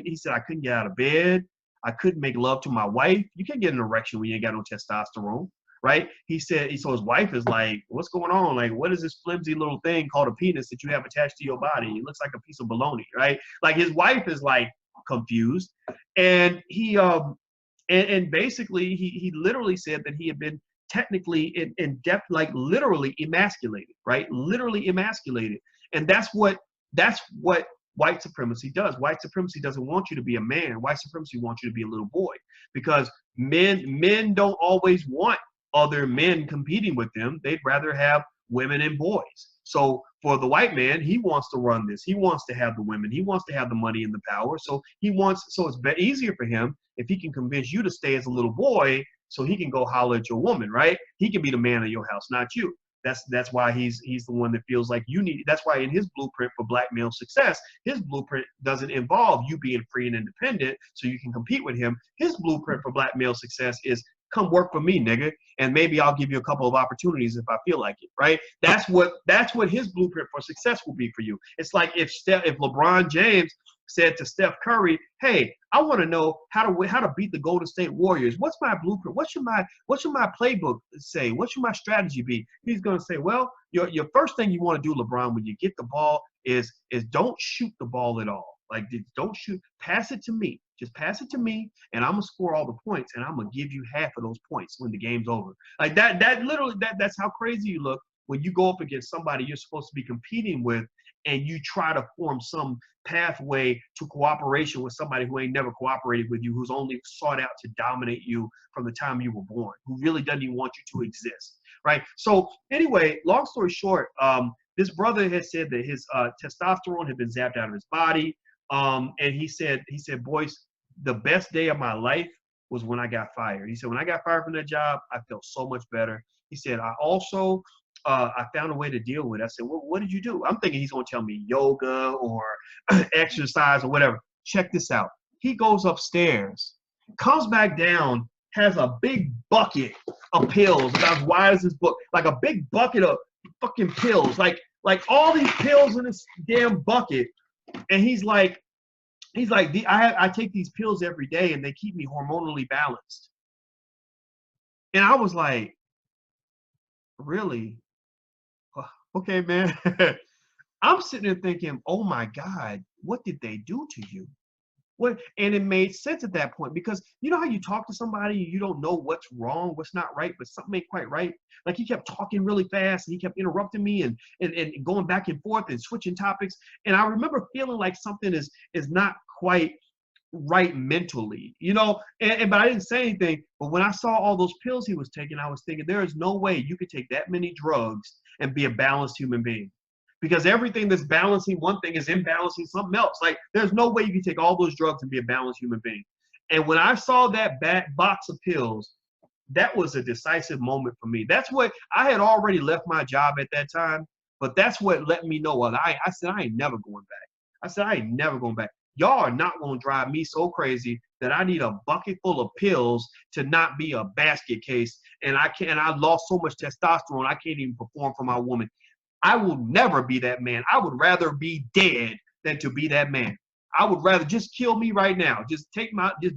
he said, I couldn't get out of bed. I couldn't make love to my wife. You can't get an erection when you ain't got no testosterone, right? He said, so his wife is like, what's going on? Like, what is this flimsy little thing called a penis that you have attached to your body? It looks like a piece of bologna, right? Like, his wife is like confused. And he, and basically he literally said that he had been technically in depth, like literally emasculated, right? Literally emasculated. And that's what white supremacy does. White supremacy doesn't want you to be a man. White supremacy wants you to be a little boy, because men don't always want other men competing with them. They'd rather have women and boys. So for the white man, he wants to run this. He wants to have the women. He wants to have the money and the power. So it's easier for him if he can convince you to stay as a little boy, so he can go holler at your woman, right? He can be the man of your house, not you. That's why he's the one that feels like you need. That's why in his blueprint for black male success, his blueprint doesn't involve you being free and independent so you can compete with him. His blueprint for black male success is, come work for me, nigga, and maybe I'll give you a couple of opportunities if I feel like it, right? That's what his blueprint for success will be for you. It's like if LeBron James said to Steph Curry, hey, I want to know how to beat the Golden State Warriors. What's my blueprint? What should my playbook say? What should my strategy be? He's going to say, well, your first thing you want to do, LeBron, when you get the ball is don't shoot the ball at all. Like, don't shoot. Pass it to me. Just pass it to me, and I'm gonna score all the points, and I'm gonna give you half of those points when the game's over. Like that literally, that's how crazy you look when you go up against somebody you're supposed to be competing with, and you try to form some pathway to cooperation with somebody who ain't never cooperated with you, who's only sought out to dominate you from the time you were born, who really doesn't even want you to exist, right? So anyway, long story short, this brother had said that his testosterone had been zapped out of his body. And he said, boys, the best day of my life was when I got fired. He said, when I got fired from that job, I felt so much better. He said, I also, I found a way to deal with it. I said, well, what did you do? I'm thinking he's going to tell me yoga or exercise or whatever. Check this out. He goes upstairs, comes back down, has a big bucket of pills about as wide as this book, like a big bucket of fucking pills, like all these pills in this damn bucket. And he's like, I take these pills every day and they keep me hormonally balanced. And I was like, really? Okay, man. I'm sitting there thinking, oh my God, what did they do to you? And it made sense at that point, because you know how you talk to somebody, you don't know what's wrong, what's not right, but something ain't quite right. Like, he kept talking really fast and he kept interrupting me and going back and forth and switching topics. And I remember feeling like something is not quite right mentally, you know, but I didn't say anything. But when I saw all those pills he was taking, I was thinking, there is no way you could take that many drugs and be a balanced human being. Because everything that's balancing one thing is imbalancing something else. Like, there's no way you can take all those drugs and be a balanced human being. And when I saw that box of pills, that was a decisive moment for me. That's what I had already left my job at that time, but that's what let me know. I said, I ain't never going back. I said, I ain't never going back. Y'all are not going to drive me so crazy that I need a bucket full of pills to not be a basket case. And I lost so much testosterone, I can't even perform for my woman. I will never be that man. I would rather be dead than to be that man. I would rather just kill me right now. Just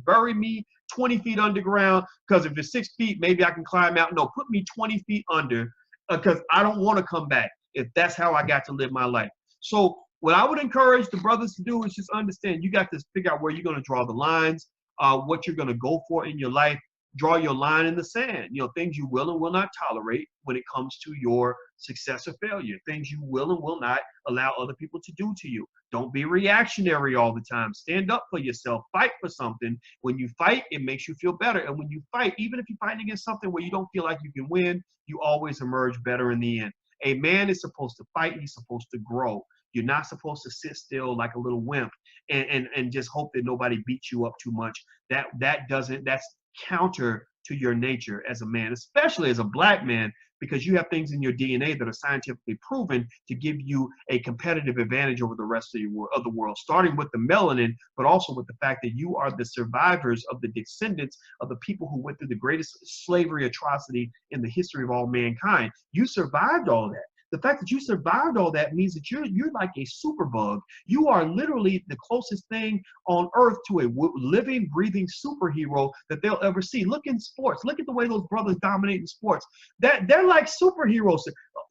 bury me 20 feet underground. Because if it's 6 feet, maybe I can climb out. No, put me 20 feet under, because I don't want to come back if that's how I got to live my life. So what I would encourage the brothers to do is just understand you got to figure out where you're going to draw the lines, what you're going to go for in your life. Draw your line in the sand. Things you will and will not tolerate when it comes to your success or failure. Things you will and will not allow other people to do to you. Don't be reactionary all the time. Stand up for yourself. Fight for something. When you fight, it makes you feel better. And when you fight, even if you're fighting against something where you don't feel like you can win, you always emerge better in the end. A man is supposed to fight. He's supposed to grow. You're not supposed to sit still like a little wimp and just hope that nobody beats you up too much. That's counter to your nature as a man, especially as a black man, because you have things in your DNA that are scientifically proven to give you a competitive advantage over the rest of the world, starting with the melanin, but also with the fact that you are the survivors of the descendants of the people who went through the greatest slavery atrocity in the history of all mankind. You survived all that. The fact that you survived all that means that you're like a superbug. You are literally the closest thing on earth to a living, breathing superhero that they'll ever see. Look in sports. Look at the way those brothers dominate in sports. They're like superheroes.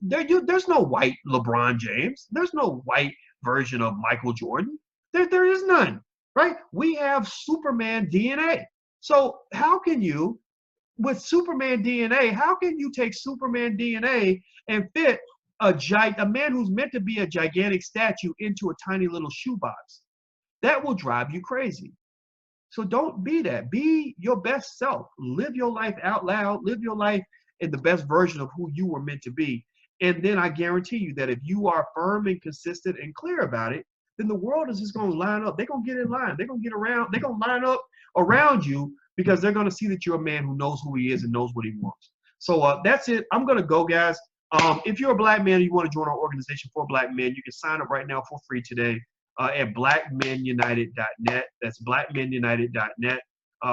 There's no white LeBron James. There's no white version of Michael Jordan. There is none, right? We have Superman DNA. So how can you, with Superman DNA, how can you take Superman DNA and fit a man who's meant to be a gigantic statue into a tiny little shoebox? That will drive you crazy. So don't be that. Be your best self. Live your life out loud. Live your life in the best version of who you were meant to be. And then I guarantee you that if you are firm and consistent and clear about it, then the world is just going to line up. They're going to get in line. They're going to get around. They're going to line up around you because they're going to see that you're a man who knows who he is and knows what he wants. So that's it. I'm going to go, guys. If you're a black man and you want to join our organization for black men, you can sign up right now for free today at blackmenunited.net. That's blackmenunited.net.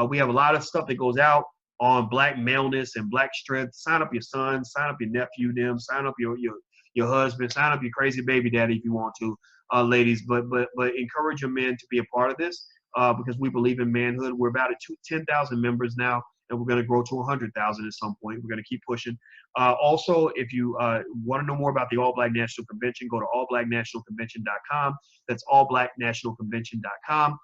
We have a lot of stuff that goes out on black maleness and black strength. Sign up your son, sign up your nephew, sign up your husband, sign up your crazy baby daddy if you want to, ladies. But encourage your men to be a part of this because we believe in manhood. We're about at 10,000 members now, and we're going to grow to 100,000 at some point. We're going to keep pushing. Also, if you want to know more about the All Black National Convention, go to allblacknationalconvention.com. That's allblacknationalconvention.com.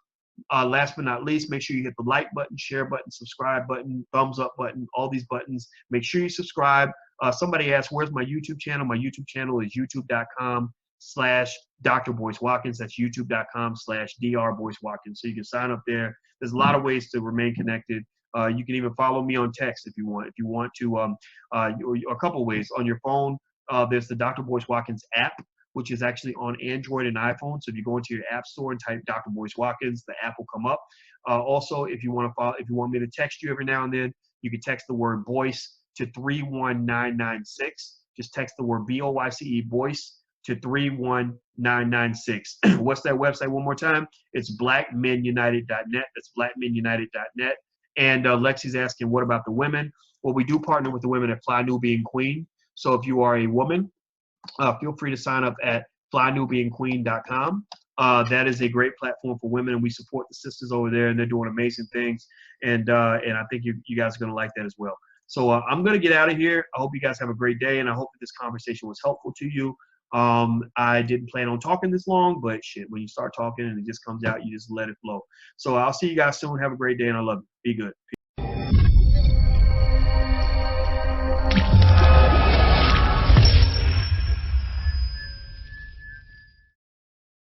Last but not least, make sure you hit the like button, share button, subscribe button, thumbs up button, all these buttons. Make sure you subscribe. Somebody asked, where's my YouTube channel? My YouTube channel is youtube.com/Dr. Boyce Watkins. That's youtube.com/Dr. Boyce Watkins. So you can sign up there. There's a lot of ways to remain connected. You can even follow me on text if you want. If you want to, a couple ways. On your phone, there's the Dr. Boyce Watkins app, which is actually on Android and iPhone. So if you go into your app store and type Dr. Boyce Watkins, the app will come up. Also, if you want me to text you every now and then, you can text the word Boyce to 31996. Just text the word BOYCE, Boyce, to 31996. What's that website one more time? It's blackmenunited.net. That's blackmenunited.net. And Lexi's asking, what about the women? Well, we do partner with the women at Fly Nubian Queen. So if you are a woman, feel free to sign up at flynubianqueen.com. That is a great platform for women, and we support the sisters over there, and they're doing amazing things. And I think you guys are going to like that as well. So I'm going to get out of here. I hope you guys have a great day, and I hope that this conversation was helpful to you. I didn't plan on talking this long, but shit, when you start talking and it just comes out, you just let it flow. So I'll see you guys soon. Have a great day, and I love you. Be good. Peace.